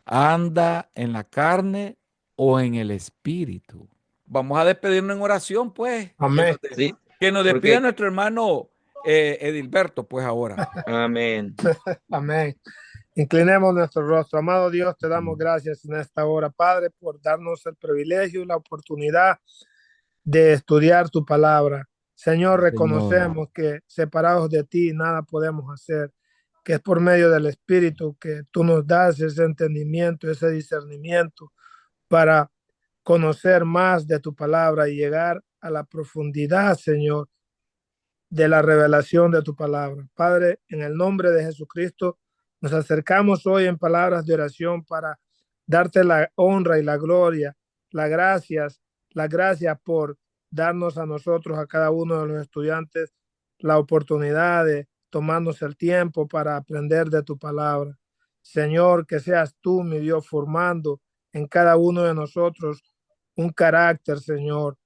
anda en la carne o en el espíritu. Vamos a despedirnos en oración, pues. Amén. Sí, Que nos despida porque, nuestro hermano Edilberto, pues ahora. amén. Amén. Inclinemos nuestro rostro. Amado Dios, te damos gracias en esta hora, Padre, por darnos el privilegio y la oportunidad de estudiar tu palabra. Señor, Señor. reconocemos que separados de ti nada podemos hacer, que es por medio del Espíritu que tú nos das ese entendimiento, ese discernimiento para conocer más de tu palabra y llegar a la profundidad, Señor, de la revelación de tu palabra. Padre, en el nombre de Jesucristo, nos acercamos hoy en palabras de oración para darte la honra y la gloria, las gracias por darnos a nosotros, a cada uno de los estudiantes, la oportunidad de tomarnos el tiempo para aprender de tu palabra. Señor, que seas tú, mi Dios, formando en cada uno de nosotros un carácter, Señor,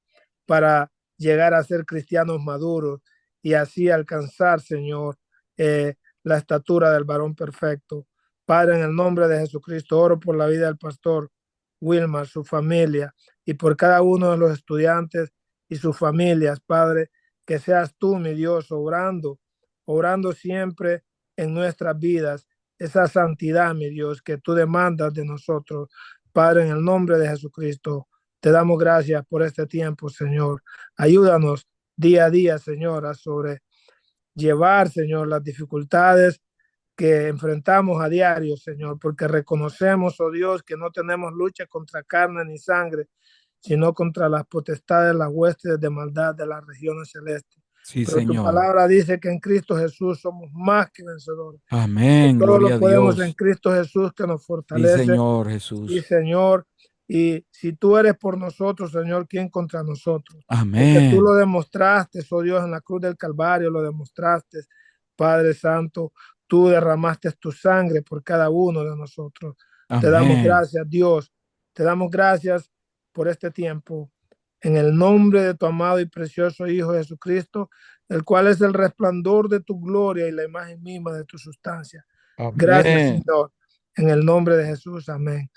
para llegar a ser cristianos maduros y así alcanzar, Señor, la estatura del varón perfecto. Padre, en el nombre de Jesucristo, oro por la vida del pastor Wilmar, su familia, y por cada uno de los estudiantes y sus familias, Padre, que seas tú, mi Dios, obrando siempre en nuestras vidas esa santidad, mi Dios, que tú demandas de nosotros. Padre, en el nombre de Jesucristo, te damos gracias por este tiempo, Señor. Ayúdanos día a día, Señor, a sobrellevar, Señor, las dificultades que enfrentamos a diario, Señor, porque reconocemos, oh Dios, que no tenemos lucha contra carne ni sangre, sino contra las potestades, las huestes de maldad de las regiones celestes. Sí, Pero tu Señor. palabra dice que en Cristo Jesús somos más que vencedores. Que Amén. todo Gloria lo a podemos en Dios. Cristo Jesús que nos Sí, fortalece. Señor Sí, Jesús. Señor. Y si tú eres por nosotros, Señor, ¿quién contra nosotros? Porque tú Amén. lo demostraste, oh Dios, en la cruz del Calvario, lo demostraste, Padre Santo. Tú derramaste tu sangre por cada uno de nosotros. Te damos Amén. gracias, Dios. Te damos gracias por este tiempo. En el nombre de tu amado y precioso Hijo Jesucristo, el cual es el resplandor de tu gloria y la imagen misma de tu sustancia. Gracias, Amén. Señor. En el nombre de Jesús, amén.